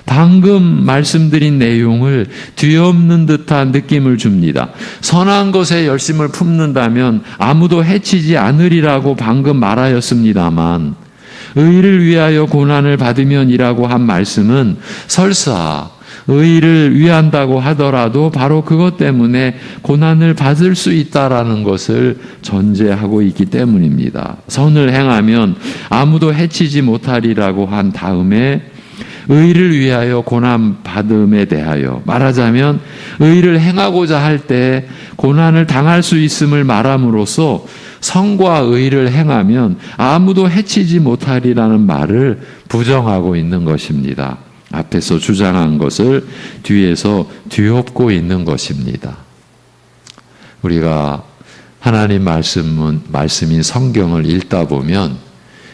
방금 말씀드린 내용을 뒤엎는 듯한 느낌을 줍니다. 선한 것에 열심을 품는다면 아무도 해치지 않으리라고 방금 말하였습니다만, 의를 위하여 고난을 받으면이라고 한 말씀은 설사 의를 위한다고 하더라도 바로 그것 때문에 고난을 받을 수 있다라는 것을 전제하고 있기 때문입니다. 선을 행하면 아무도 해치지 못하리라고 한 다음에 의를 위하여 고난 받음에 대하여 말하자면 의를 행하고자 할 때 고난을 당할 수 있음을 말함으로써 선과 의를 행하면 아무도 해치지 못하리라는 말을 부정하고 있는 것입니다. 앞에서 주장한 것을 뒤에서 뒤엎고 있는 것입니다. 우리가 하나님 말씀인 성경을 읽다 보면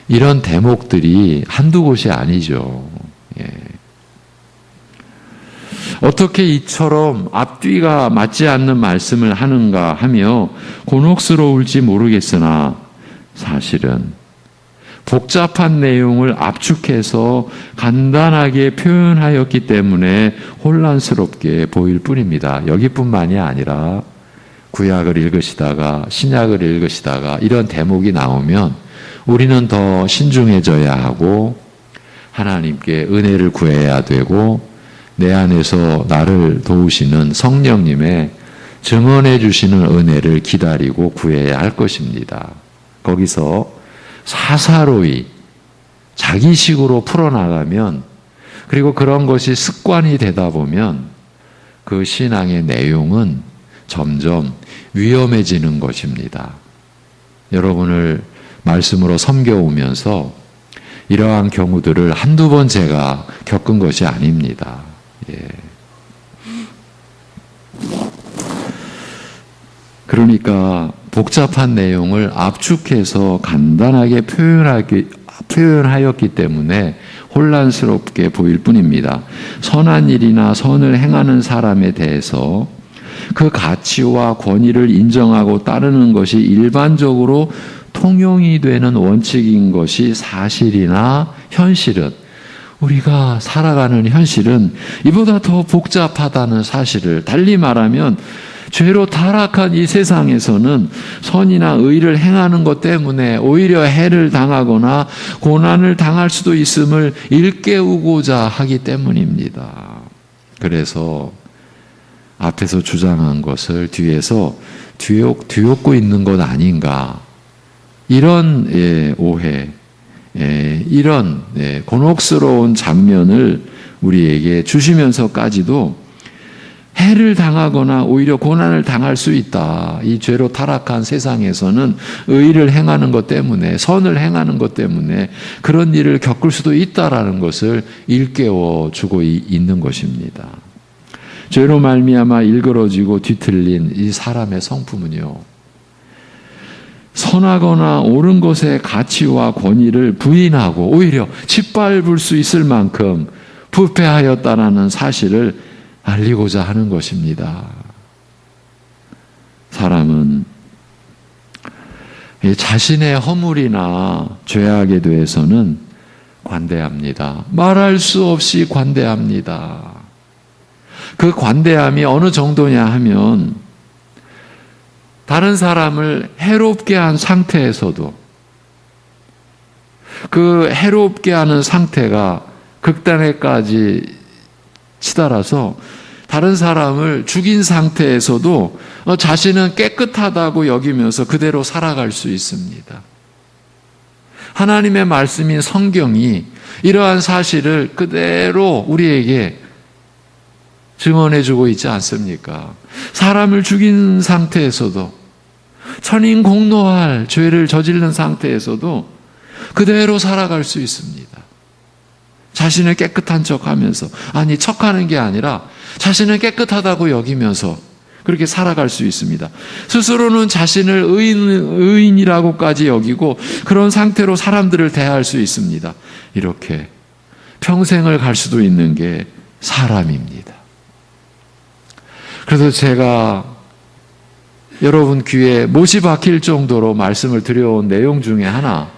이런 대목들이 한두 곳이 아니죠. 예. 어떻게 이처럼 앞뒤가 맞지 않는 말씀을 하는가 하며 곤혹스러울지 모르겠으나 사실은 복잡한 내용을 압축해서 간단하게 표현하였기 때문에 혼란스럽게 보일 뿐입니다. 여기뿐만이 아니라 구약을 읽으시다가 신약을 읽으시다가 이런 대목이 나오면 우리는 더 신중해져야 하고 하나님께 은혜를 구해야 되고 내 안에서 나를 도우시는 성령님의 증언해 주시는 은혜를 기다리고 구해야 할 것입니다. 거기서 사사로이 자기식으로 풀어나가면, 그리고 그런 것이 습관이 되다 보면 그 신앙의 내용은 점점 위험해지는 것입니다. 여러분을 말씀으로 섬겨오면서 이러한 경우들을 한두 번 제가 겪은 것이 아닙니다. 예. 그러니까 복잡한 내용을 압축해서 간단하게 표현하였기 때문에 혼란스럽게 보일 뿐입니다. 선한 일이나 선을 행하는 사람에 대해서 그 가치와 권위를 인정하고 따르는 것이 일반적으로 통용이 되는 원칙인 것이 사실이나 현실은, 우리가 살아가는 현실은 이보다 더 복잡하다는 사실을, 달리 말하면 죄로 타락한 이 세상에서는 선이나 의를 행하는 것 때문에 오히려 해를 당하거나 고난을 당할 수도 있음을 일깨우고자 하기 때문입니다. 그래서 앞에서 주장한 것을 뒤에서 뒤엎고 있는 것 아닌가, 이런 오해, 이런 곤혹스러운 장면을 우리에게 주시면서까지도 해를 당하거나 오히려 고난을 당할 수 있다. 이 죄로 타락한 세상에서는 의를 행하는 것 때문에, 선을 행하는 것 때문에 그런 일을 겪을 수도 있다라는 것을 일깨워 주고 있는 것입니다. 죄로 말미암아 일그러지고 뒤틀린 이 사람의 성품은요, 선하거나 옳은 것의 가치와 권위를 부인하고 오히려 짓밟을 수 있을 만큼 부패하였다라는 사실을 알리고자 하는 것입니다. 사람은 자신의 허물이나 죄악에 대해서는 관대합니다. 말할 수 없이 관대합니다. 그 관대함이 어느 정도냐 하면 다른 사람을 해롭게 한 상태에서도 그 해롭게 하는 상태가 극단에까지 치달아서 다른 사람을 죽인 상태에서도 자신은 깨끗하다고 여기면서 그대로 살아갈 수 있습니다. 하나님의 말씀인 성경이 이러한 사실을 그대로 우리에게 증언해주고 있지 않습니까? 사람을 죽인 상태에서도, 천인공노할 죄를 저지른 상태에서도 그대로 살아갈 수 있습니다. 자신을 깨끗한 척하면서, 아니 척하는 게 아니라 자신을 깨끗하다고 여기면서 그렇게 살아갈 수 있습니다. 스스로는 자신을 의인이라고까지 여기고 그런 상태로 사람들을 대할 수 있습니다. 이렇게 평생을 갈 수도 있는 게 사람입니다. 그래서 제가 여러분 귀에 못이 박힐 정도로 말씀을 드려온 내용 중에 하나,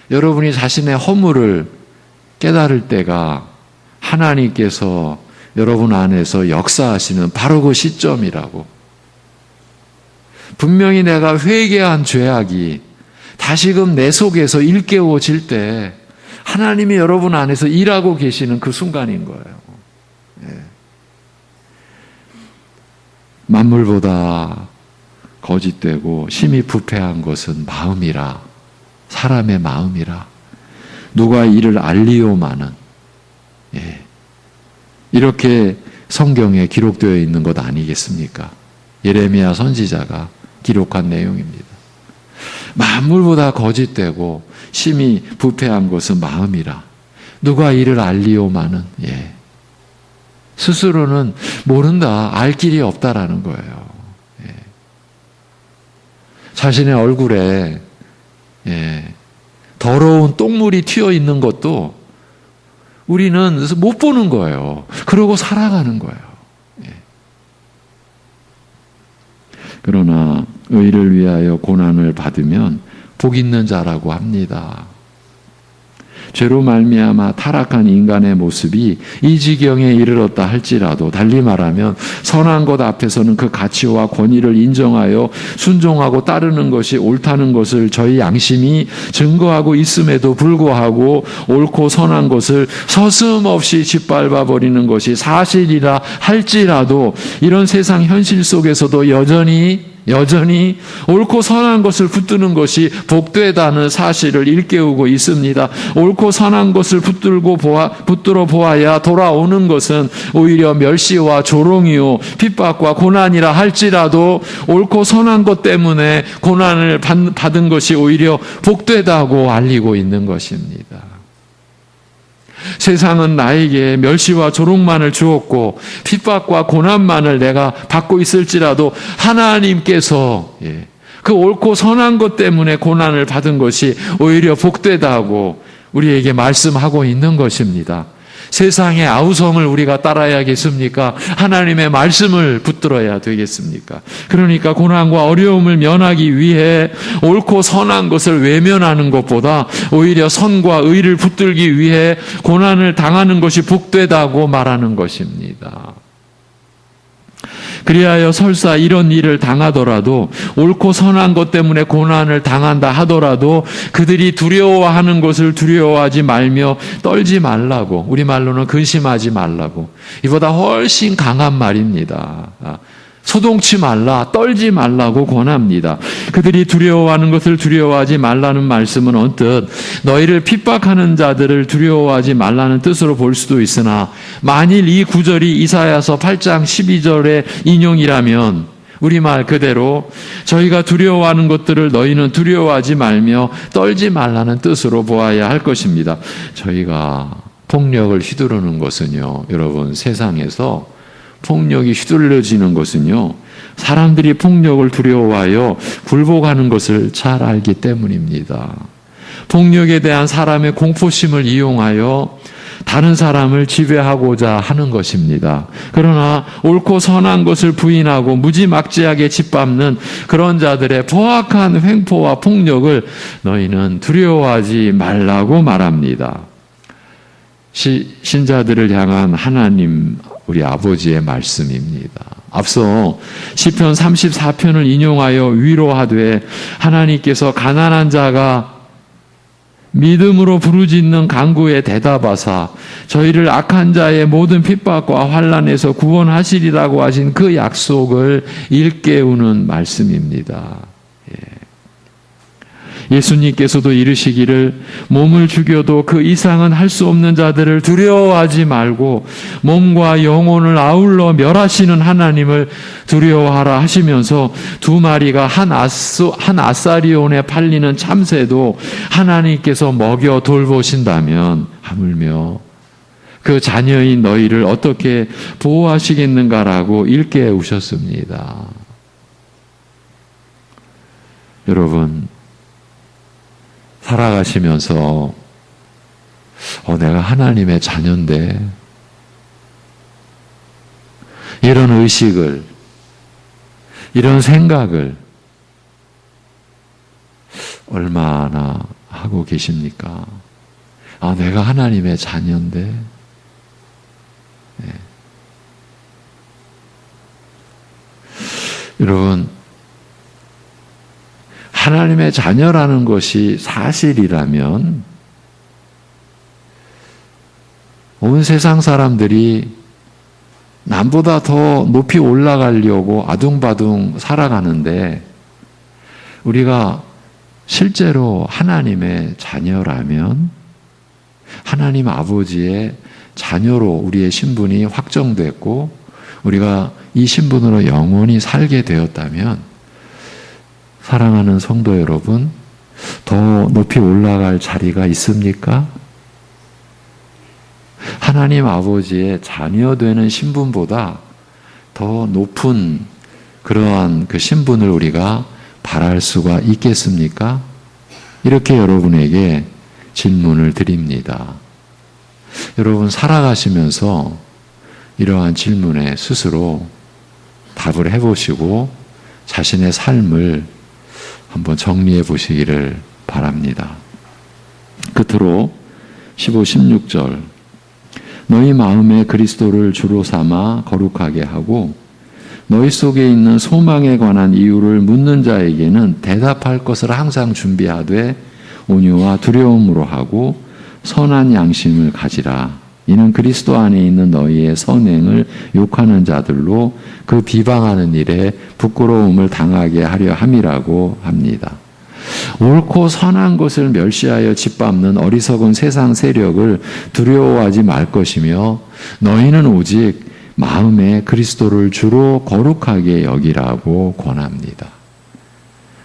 여러분이 자신의 허물을 깨달을 때가 하나님께서 여러분 안에서 역사하시는 바로 그 시점이라고. 분명히 내가 회개한 죄악이 다시금 내 속에서 일깨워질 때 하나님이 여러분 안에서 일하고 계시는 그 순간인 거예요. 예. 만물보다 거짓되고 심히 부패한 것은 마음이라, 사람의 마음이라. 누가 이를 알리오마는. 예. 이렇게 성경에 기록되어 있는 것 아니겠습니까? 예레미야 선지자가 기록한 내용입니다. 만물보다 거짓되고 심히 부패한 것은 마음이라. 누가 이를 알리오마는. 예. 스스로는 모른다, 알 길이 없다라는 거예요. 예. 자신의 얼굴에 더러운 똥물이 튀어 있는 것도 우리는 못 보는 거예요. 그러고 살아가는 거예요. 예. 그러나 의를 위하여 고난을 받으면 복 있는 자라고 합니다. 죄로 말미암아 타락한 인간의 모습이 이 지경에 이르렀다 할지라도, 달리 말하면 선한 것 앞에서는 그 가치와 권위를 인정하여 순종하고 따르는 것이 옳다는 것을 저희 양심이 증거하고 있음에도 불구하고 옳고 선한 것을 서슴없이 짓밟아 버리는 것이 사실이라 할지라도, 이런 세상 현실 속에서도 여전히 옳고 선한 것을 붙드는 것이 복되다는 사실을 일깨우고 있습니다. 옳고 선한 것을 붙들어 보아야 돌아오는 것은 오히려 멸시와 조롱이요 핍박과 고난이라 할지라도, 옳고 선한 것 때문에 고난을 받은 것이 오히려 복되다고 알리고 있는 것입니다. 세상은 나에게 멸시와 조롱만을 주었고 핍박과 고난만을 내가 받고 있을지라도, 하나님께서 그 옳고 선한 것 때문에 고난을 받은 것이 오히려 복되다고 우리에게 말씀하고 있는 것입니다. 세상의 아우성을 우리가 따라야겠습니까? 하나님의 말씀을 붙들어야 되겠습니까? 그러니까 고난과 어려움을 면하기 위해 옳고 선한 것을 외면하는 것보다 오히려 선과 의를 붙들기 위해 고난을 당하는 것이 복되다고 말하는 것입니다. 그리하여 설사 이런 일을 당하더라도, 옳고 선한 것 때문에 고난을 당한다 하더라도 그들이 두려워하는 것을 두려워하지 말며 떨지 말라고, 우리말로는 근심하지 말라고. 이보다 훨씬 강한 말입니다. 소동치 말라, 떨지 말라고 권합니다. 그들이 두려워하는 것을 두려워하지 말라는 말씀은 언뜻 너희를 핍박하는 자들을 두려워하지 말라는 뜻으로 볼 수도 있으나, 만일 이 구절이 이사야서 8장 12절의 인용이라면 우리말 그대로 저희가 두려워하는 것들을 너희는 두려워하지 말며 떨지 말라는 뜻으로 보아야 할 것입니다. 저희가 폭력을 휘두르는 것은요, 여러분, 세상에서 폭력이 휘둘려지는 것은요, 사람들이 폭력을 두려워하여 굴복하는 것을 잘 알기 때문입니다. 폭력에 대한 사람의 공포심을 이용하여 다른 사람을 지배하고자 하는 것입니다. 그러나 옳고 선한 것을 부인하고 무지막지하게 짓밟는 그런 자들의 포악한 횡포와 폭력을 너희는 두려워하지 말라고 말합니다. 신자들을 향한 하나님 우리 아버지의 말씀입니다. 앞서 시편 34편을 인용하여 위로하되, 하나님께서 가난한 자가 믿음으로 부르짖는 간구에 대답하사 저희를 악한 자의 모든 핍박과 환난에서 구원하시리라고 하신 그 약속을 일깨우는 말씀입니다. 예수님께서도 이르시기를 몸을 죽여도 그 이상은 할 수 없는 자들을 두려워하지 말고 몸과 영혼을 아울러 멸하시는 하나님을 두려워하라 하시면서 두 마리가 한 아사리온에 팔리는 참새도 하나님께서 먹여 돌보신다면 하물며 그 자녀인 너희를 어떻게 보호하시겠는가라고 일깨우셨습니다. 여러분, 살아가시면서 내가 하나님의 자녀인데 이런 의식을, 이런 생각을 얼마나 하고 계십니까? 내가 하나님의 자녀인데. 네. 여러분, 하나님의 자녀라는 것이 사실이라면 온 세상 사람들이 남보다 더 높이 올라가려고 아둥바둥 살아가는데 우리가 실제로 하나님의 자녀라면 하나님 아버지의 자녀로 우리의 신분이 확정됐고 우리가 이 신분으로 영원히 살게 되었다면 사랑하는 성도 여러분, 더 높이 올라갈 자리가 있습니까? 하나님 아버지의 자녀되는 신분보다 더 높은 그러한 그 신분을 우리가 바랄 수가 있겠습니까? 이렇게 여러분에게 질문을 드립니다. 여러분, 살아가시면서 이러한 질문에 스스로 답을 해보시고 자신의 삶을 한번 정리해 보시기를 바랍니다. 끝으로 15, 16절 너희 마음에 그리스도를 주로 삼아 거룩하게 하고 너희 속에 있는 소망에 관한 이유를 묻는 자에게는 대답할 것을 항상 준비하되 온유와 두려움으로 하고 선한 양심을 가지라. 이는 그리스도 안에 있는 너희의 선행을 욕하는 자들로 그 비방하는 일에 부끄러움을 당하게 하려 함이라고 합니다. 옳고 선한 것을 멸시하여 짓밟는 어리석은 세상 세력을 두려워하지 말 것이며 너희는 오직 마음에 그리스도를 주로 거룩하게 여기라고 권합니다.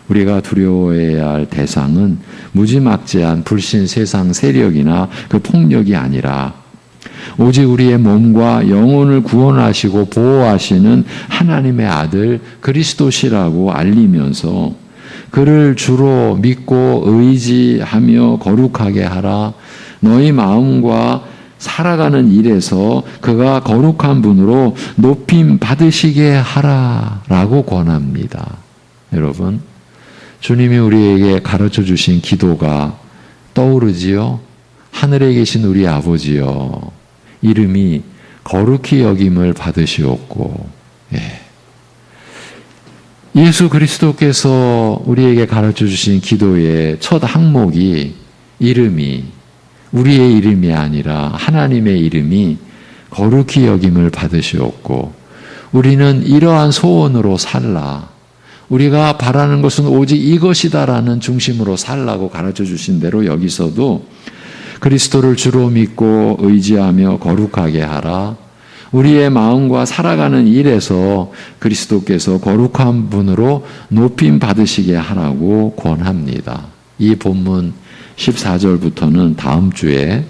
우리가 두려워해야 할 대상은 무지막지한 불신 세상 세력이나 그 폭력이 아니라 오직 우리의 몸과 영혼을 구원하시고 보호하시는 하나님의 아들 그리스도시라고 알리면서 그를 주로 믿고 의지하며 거룩하게 하라. 너희 마음과 살아가는 일에서 그가 거룩한 분으로 높임 받으시게 하라라고 권합니다. 여러분, 주님이 우리에게 가르쳐 주신 기도가 떠오르지요? 하늘에 계신 우리 아버지여, 이름이 거룩히 여김을 받으시옵고, 예수 그리스도께서 우리에게 가르쳐 주신 기도의 첫 항목이 이름이 우리의 이름이 아니라 하나님의 이름이 거룩히 여김을 받으시옵고, 우리는 이러한 소원으로 살라. 우리가 바라는 것은 오직 이것이다라는 중심으로 살라고 가르쳐 주신 대로 여기서도 그리스도를 주로 믿고 의지하며 거룩하게 하라. 우리의 마음과 살아가는 일에서 그리스도께서 거룩한 분으로 높임 받으시게 하라고 권합니다. 이 본문 14절부터는 다음 주에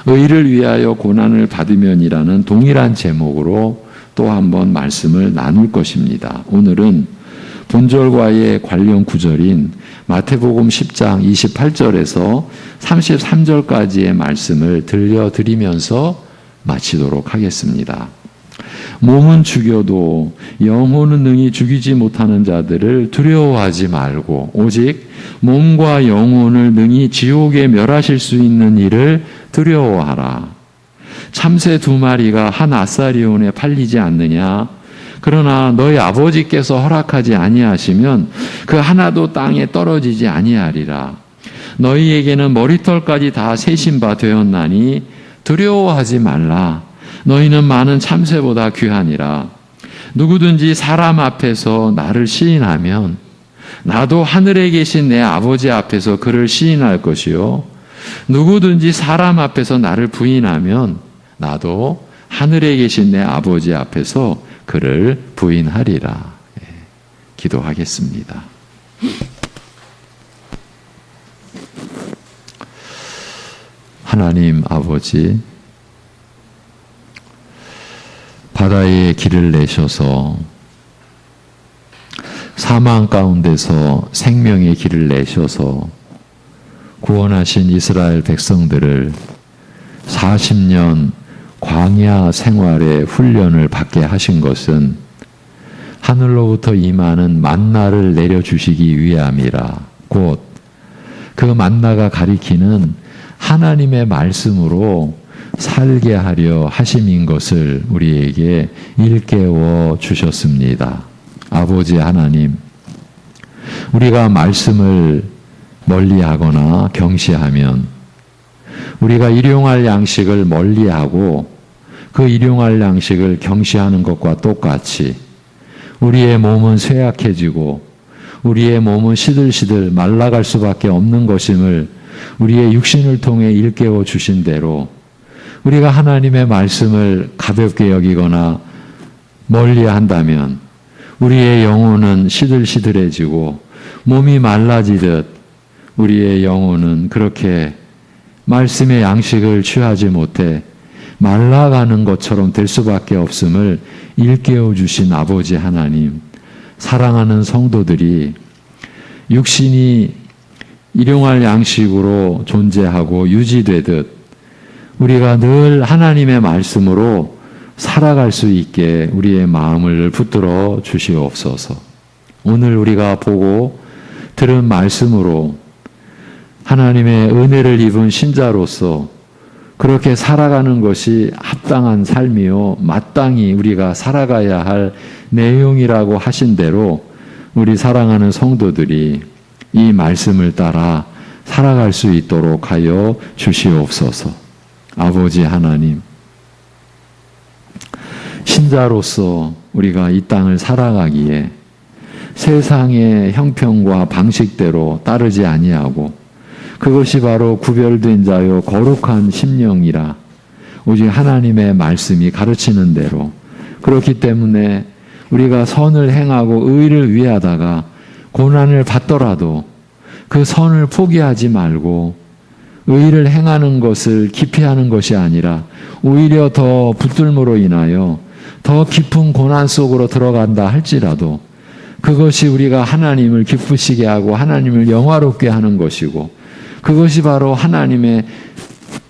의를 위하여 고난을 받으면이라는 동일한 제목으로 또 한번 말씀을 나눌 것입니다. 오늘은 본절과의 관련 구절인 마태복음 10장 28절에서 33절까지의 말씀을 들려드리면서 마치도록 하겠습니다. 몸은 죽여도 영혼은 능히 죽이지 못하는 자들을 두려워하지 말고 오직 몸과 영혼을 능히 지옥에 멸하실 수 있는 이를 두려워하라. 참새 2마리가 한 아사리온에 팔리지 않느냐? 그러나 너희 아버지께서 허락하지 아니하시면 그 하나도 땅에 떨어지지 아니하리라. 너희에게는 머리털까지 다 세신 바 되었나니 두려워하지 말라. 너희는 많은 참새보다 귀하니라. 누구든지 사람 앞에서 나를 시인하면 나도 하늘에 계신 내 아버지 앞에서 그를 시인할 것이요 누구든지 사람 앞에서 나를 부인하면 나도 하늘에 계신 내 아버지 앞에서 그를 부인하리라. 기도하겠습니다. 하나님 아버지, 바다에 길을 내셔서 사망 가운데서 생명의 길을 내셔서 구원하신 이스라엘 백성들을 40년 광야 생활의 훈련을 받게 하신 것은 하늘로부터 임하는 만나를 내려주시기 위함이라. 곧 그 만나가 가리키는 하나님의 말씀으로 살게 하려 하심인 것을 우리에게 일깨워 주셨습니다. 아버지 하나님, 우리가 말씀을 멀리하거나 경시하면 우리가 일용할 양식을 멀리하고 그 일용할 양식을 경시하는 것과 똑같이 우리의 몸은 쇠약해지고 우리의 몸은 시들시들 말라갈 수밖에 없는 것임을 우리의 육신을 통해 일깨워 주신 대로 우리가 하나님의 말씀을 가볍게 여기거나 멀리한다면 우리의 영혼은 시들시들해지고 몸이 말라지듯 우리의 영혼은 그렇게 말씀의 양식을 취하지 못해 말라가는 것처럼 될 수밖에 없음을 일깨워 주신 아버지 하나님, 사랑하는 성도들이 육신이 일용할 양식으로 존재하고 유지되듯 우리가 늘 하나님의 말씀으로 살아갈 수 있게 우리의 마음을 붙들어 주시옵소서. 오늘 우리가 보고 들은 말씀으로 하나님의 은혜를 입은 신자로서 그렇게 살아가는 것이 합당한 삶이요 마땅히 우리가 살아가야 할 내용이라고 하신 대로 우리 사랑하는 성도들이 이 말씀을 따라 살아갈 수 있도록 하여 주시옵소서. 아버지 하나님, 신자로서 우리가 이 땅을 살아가기에 세상의 형평과 방식대로 따르지 아니하고 그것이 바로 구별된 자요 거룩한 심령이라 오직 하나님의 말씀이 가르치는 대로 그렇기 때문에 우리가 선을 행하고 의를 위하다가 고난을 받더라도 그 선을 포기하지 말고 의를 행하는 것을 기피하는 것이 아니라 오히려 더 붙들므로 인하여 더 깊은 고난 속으로 들어간다 할지라도 그것이 우리가 하나님을 기쁘시게 하고 하나님을 영화롭게 하는 것이고 그것이 바로 하나님의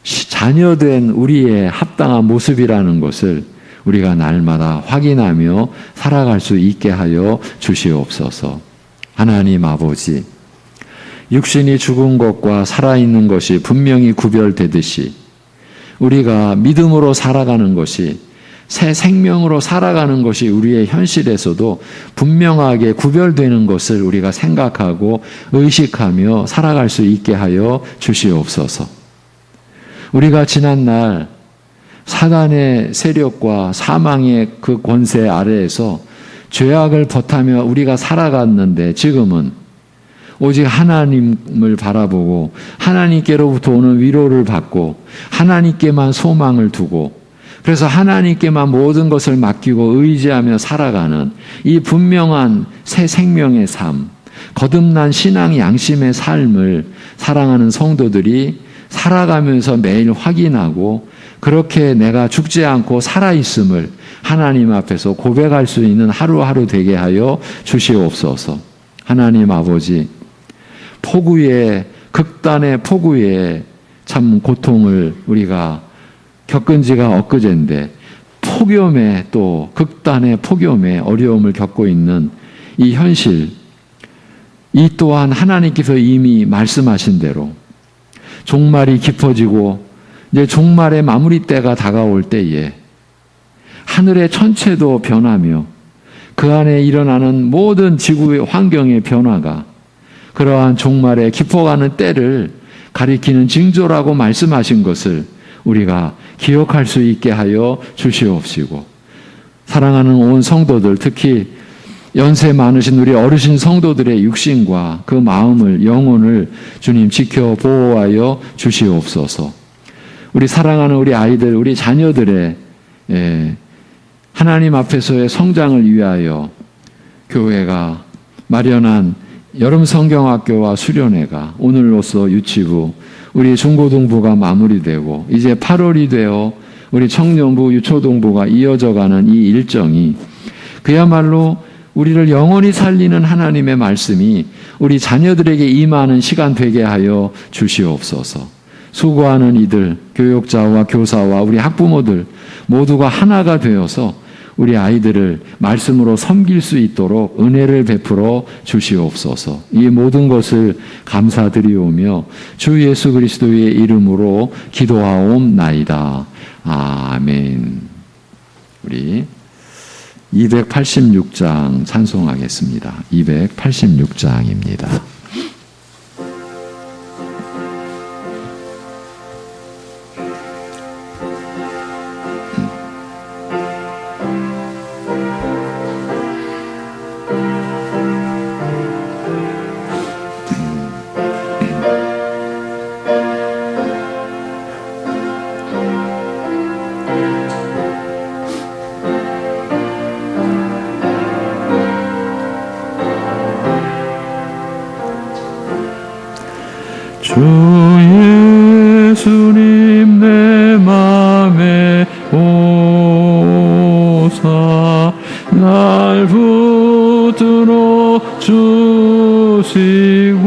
자녀된 우리의 합당한 모습이라는 것을 우리가 날마다 확인하며 살아갈 수 있게 하여 주시옵소서. 하나님 아버지, 육신이 죽은 것과 살아있는 것이 분명히 구별되듯이 우리가 믿음으로 살아가는 것이 새 생명으로 살아가는 것이 우리의 현실에서도 분명하게 구별되는 것을 우리가 생각하고 의식하며 살아갈 수 있게 하여 주시옵소서. 우리가 지난날 사단의 세력과 사망의 그 권세 아래에서 죄악을 버타며 우리가 살아갔는데 지금은 오직 하나님을 바라보고 하나님께로부터 오는 위로를 받고 하나님께만 소망을 두고 그래서 하나님께만 모든 것을 맡기고 의지하며 살아가는 이 분명한 새 생명의 삶, 거듭난 신앙 양심의 삶을 사랑하는 성도들이 살아가면서 매일 확인하고 그렇게 내가 죽지 않고 살아있음을 하나님 앞에서 고백할 수 있는 하루하루 되게 하여 주시옵소서. 하나님 아버지, 극단의 폭우에 참 고통을 우리가 겪은 지가 엊그제인데 폭염에 또 극단의 폭염에 어려움을 겪고 있는 이 현실, 이 또한 하나님께서 이미 말씀하신 대로 종말이 깊어지고 이제 종말의 마무리 때가 다가올 때에 하늘의 천체도 변하며 그 안에 일어나는 모든 지구의 환경의 변화가 그러한 종말에 깊어가는 때를 가리키는 징조라고 말씀하신 것을 우리가 기억할 수 있게 하여 주시옵시고 사랑하는 온 성도들 특히 연세 많으신 우리 어르신 성도들의 육신과 그 마음을, 영혼을 주님 지켜 보호하여 주시옵소서. 우리 사랑하는 우리 아이들, 우리 자녀들의 하나님 앞에서의 성장을 위하여 교회가 마련한 여름 성경학교와 수련회가 오늘로써 유치부, 우리 중고등부가 마무리되고 이제 8월이 되어 우리 청년부, 유초등부가 이어져가는 이 일정이 그야말로 우리를 영원히 살리는 하나님의 말씀이 우리 자녀들에게 임하는 시간 되게 하여 주시옵소서. 수고하는 이들, 교육자와 교사와 우리 학부모들 모두가 하나가 되어서 우리 아이들을 말씀으로 섬길 수 있도록 은혜를 베풀어 주시옵소서. 이 모든 것을 감사드리오며 주 예수 그리스도의 이름으로 기도하옵나이다. 아멘. 우리 286장 찬송하겠습니다. 286장입니다. 주 예수님 내 맘에 오사 날 붙들어 주시고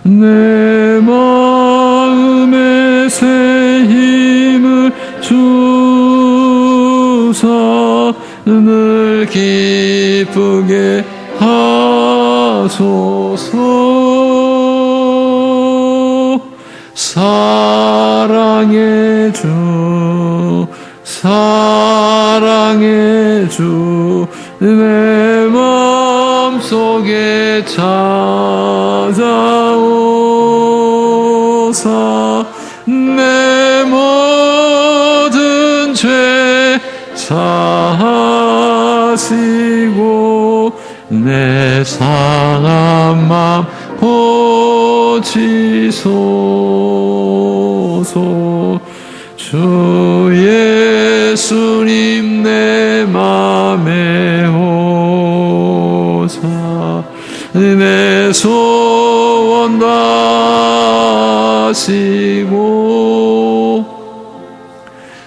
내 마음에 새 힘을 주사 늘 기쁘게 하소서. 사랑의 주, 사랑의 주, 내 마음속에 찾아오사 내 모든 죄 사하시고 내 상한 맘 고치소서. 주 예수님 내 맘에 오사 내 소원 다하시고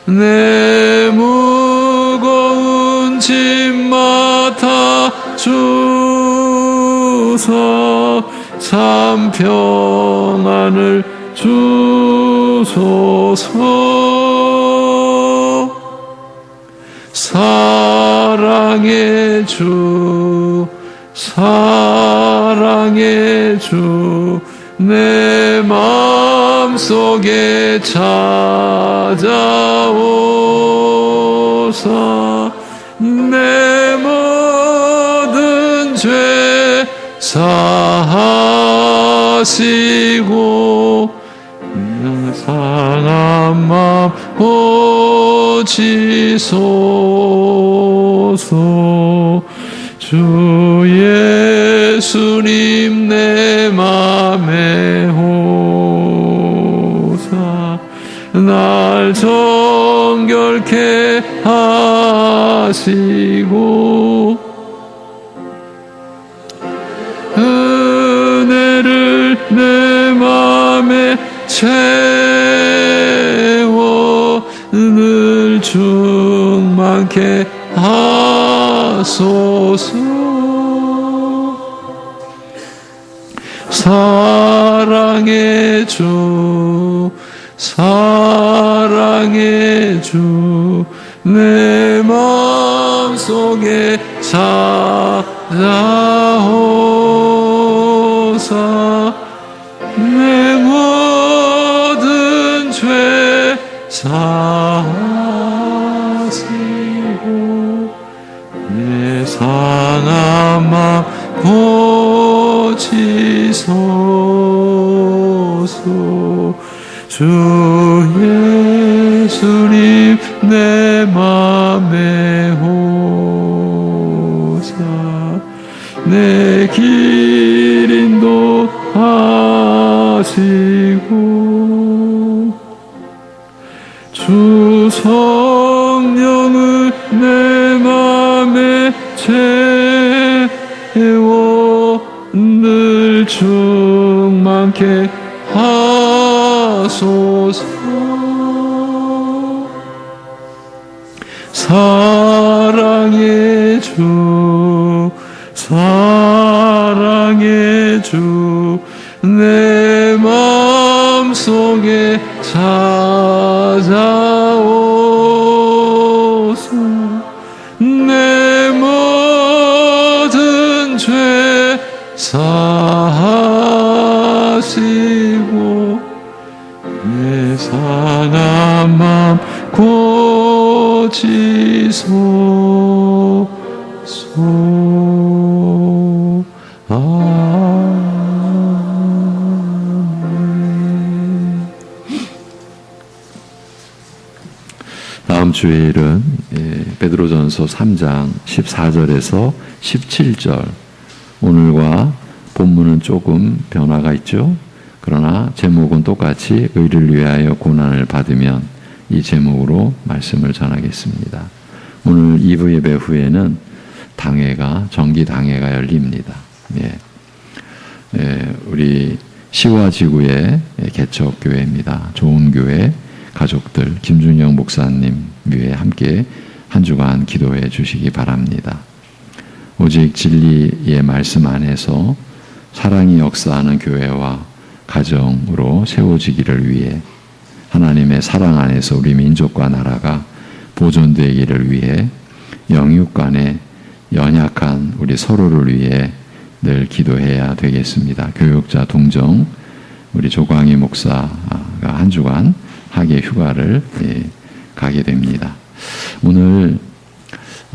내 무거운 짐 맡아 주사 참 평안을 주소서. 사랑의 주, 사랑의 주, 내 마음속에 찾아오사 내 모든 죄 사하시고 상한 맘 고치소서. 주 예수님 내 맘에 오사 날 정결케 하시고 은혜를 내 맘에 채워 늘 충만케 하소서. 사랑의 주, 사랑의 주, 내 마음속에 찾아오사 내 모든 죄 사하시고 내 상한 맘 고치소서. 주 예수님 내 맘에 내 길 인도하시고 주 성령을 내 맘에 채워 늘 충만케 하소서. 사랑의 주 사랑의 주 내 마음속에 찾아오소. 내 모든 죄 사하시고 내 상한 맘 고치소서. 다음 주일은 베드로전서 3장 14절에서 17절, 오늘과 본문은 조금 변화가 있죠. 그러나 제목은 똑같이 의를 위하여 고난을 받으면, 이 제목으로 말씀을 전하겠습니다. 오늘 2부 예배 후에는 정기 당회가 열립니다. 우리 시와지구의 개척교회입니다. 좋은 교회 가족들, 김준영 목사님 위에 함께 한 주간 기도해 주시기 바랍니다. 오직 진리의 말씀 안에서 사랑이 역사하는 교회와 가정으로 세워지기를 위해, 하나님의 사랑 안에서 우리 민족과 나라가 보존되기를 위해 영육 간에 연약한 우리 서로를 위해 늘 기도해야 되겠습니다. 교육자 동정 우리 조광희 목사가 한 주간 학예 휴가를 가게 됩니다. 오늘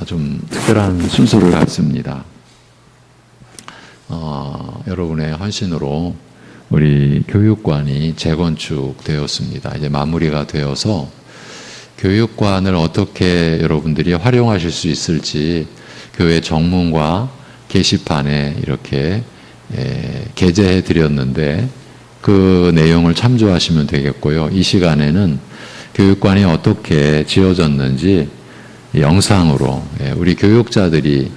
좀 특별한 순서를 갖습니다. 여러분의 헌신으로 우리 교육관이 재건축되었습니다. 이제 마무리가 되어서 교육관을 어떻게 여러분들이 활용하실 수 있을지 교회 정문과 게시판에 이렇게 게재해 드렸는데 그 내용을 참조하시면 되겠고요. 이 시간에는 교육관이 어떻게 지어졌는지 영상으로 우리 교육자들이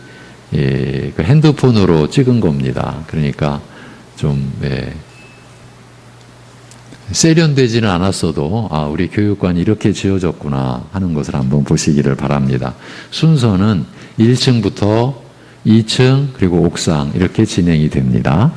그 핸드폰으로 찍은 겁니다. 그러니까 좀 세련되지는 않았어도 우리 교육관이 이렇게 지어졌구나 하는 것을 한번 보시기를 바랍니다. 순서는 1층부터 2층 그리고 옥상 이렇게 진행이 됩니다.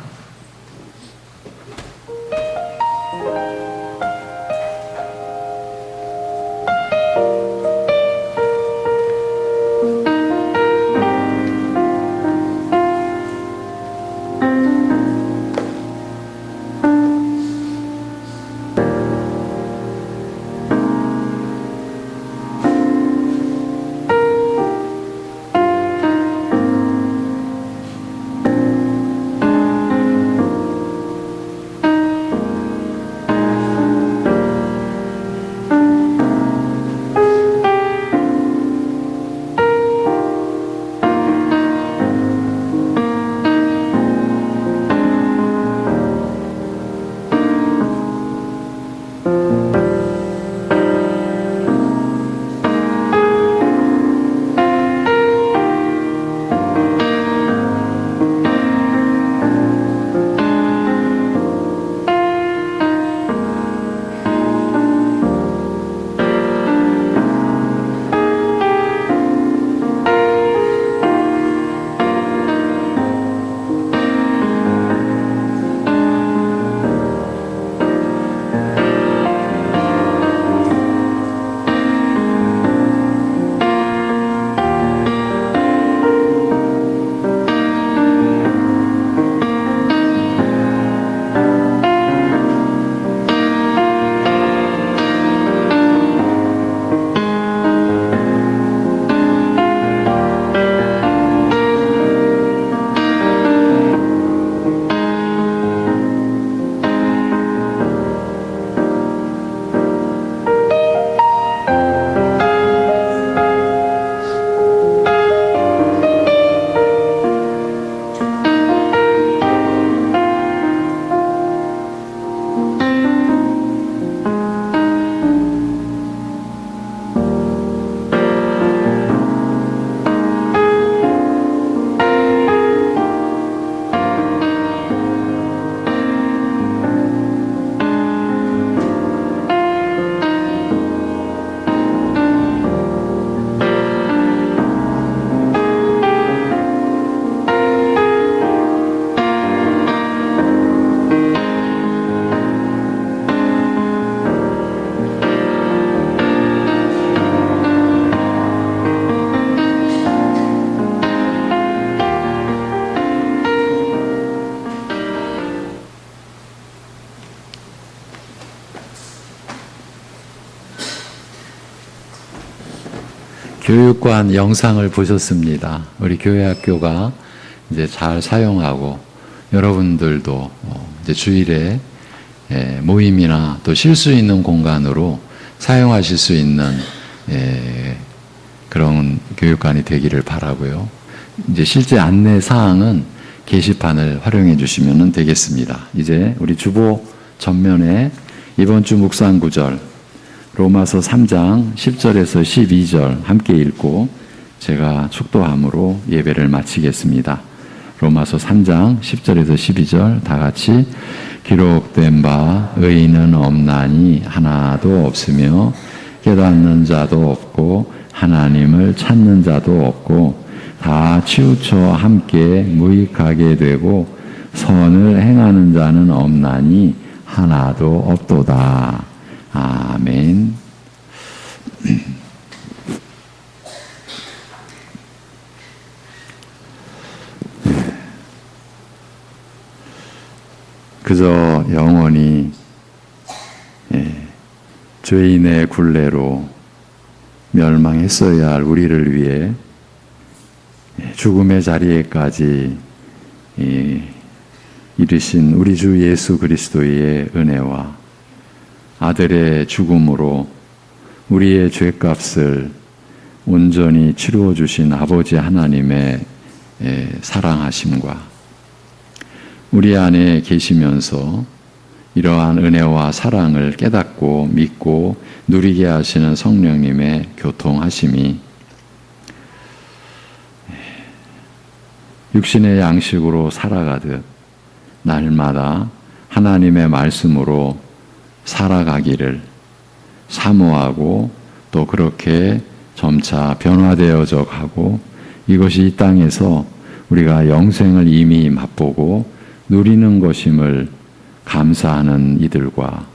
교육관 영상을 보셨습니다. 우리 교회학교가 이제 잘 사용하고 여러분들도 이제 주일에 모임이나 또 쉴 수 있는 공간으로 사용하실 수 있는 그런 교육관이 되기를 바라고요. 이제 실제 안내 사항은 게시판을 활용해 주시면 되겠습니다. 이제 우리 주보 전면에 이번 주 묵상 구절 로마서 3장 10절에서 12절 함께 읽고 제가 축도함으로 예배를 마치겠습니다. 로마서 3장 10절에서 12절 다 같이 기록된 바 의인은 없나니 하나도 없으며 깨닫는 자도 없고 하나님을 찾는 자도 없고 다 치우쳐 함께 무익하게 되고 선을 행하는 자는 없나니 하나도 없도다. 아멘. 그저 영원히 죄인의 굴레로 멸망했어야 할 우리를 위해 죽음의 자리에까지 이르신 우리 주 예수 그리스도의 은혜와 아들의 죽음으로 우리의 죄값을 온전히 치루어 주신 아버지 하나님의 사랑하심과 우리 안에 계시면서 이러한 은혜와 사랑을 깨닫고 믿고 누리게 하시는 성령님의 교통하심이 육신의 양식으로 살아가듯 날마다 하나님의 말씀으로 살아가기를 사모하고 또 그렇게 점차 변화되어져 가고 이것이 이 땅에서 우리가 영생을 이미 맛보고 누리는 것임을 감사하는 이들과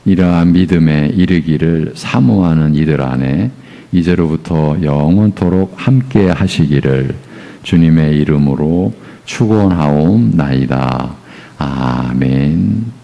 이러한 믿음에 이르기를 사모하는 이들 안에 이제로부터 영원토록 함께 하시기를 주님의 이름으로 축원하옵나이다. 아멘.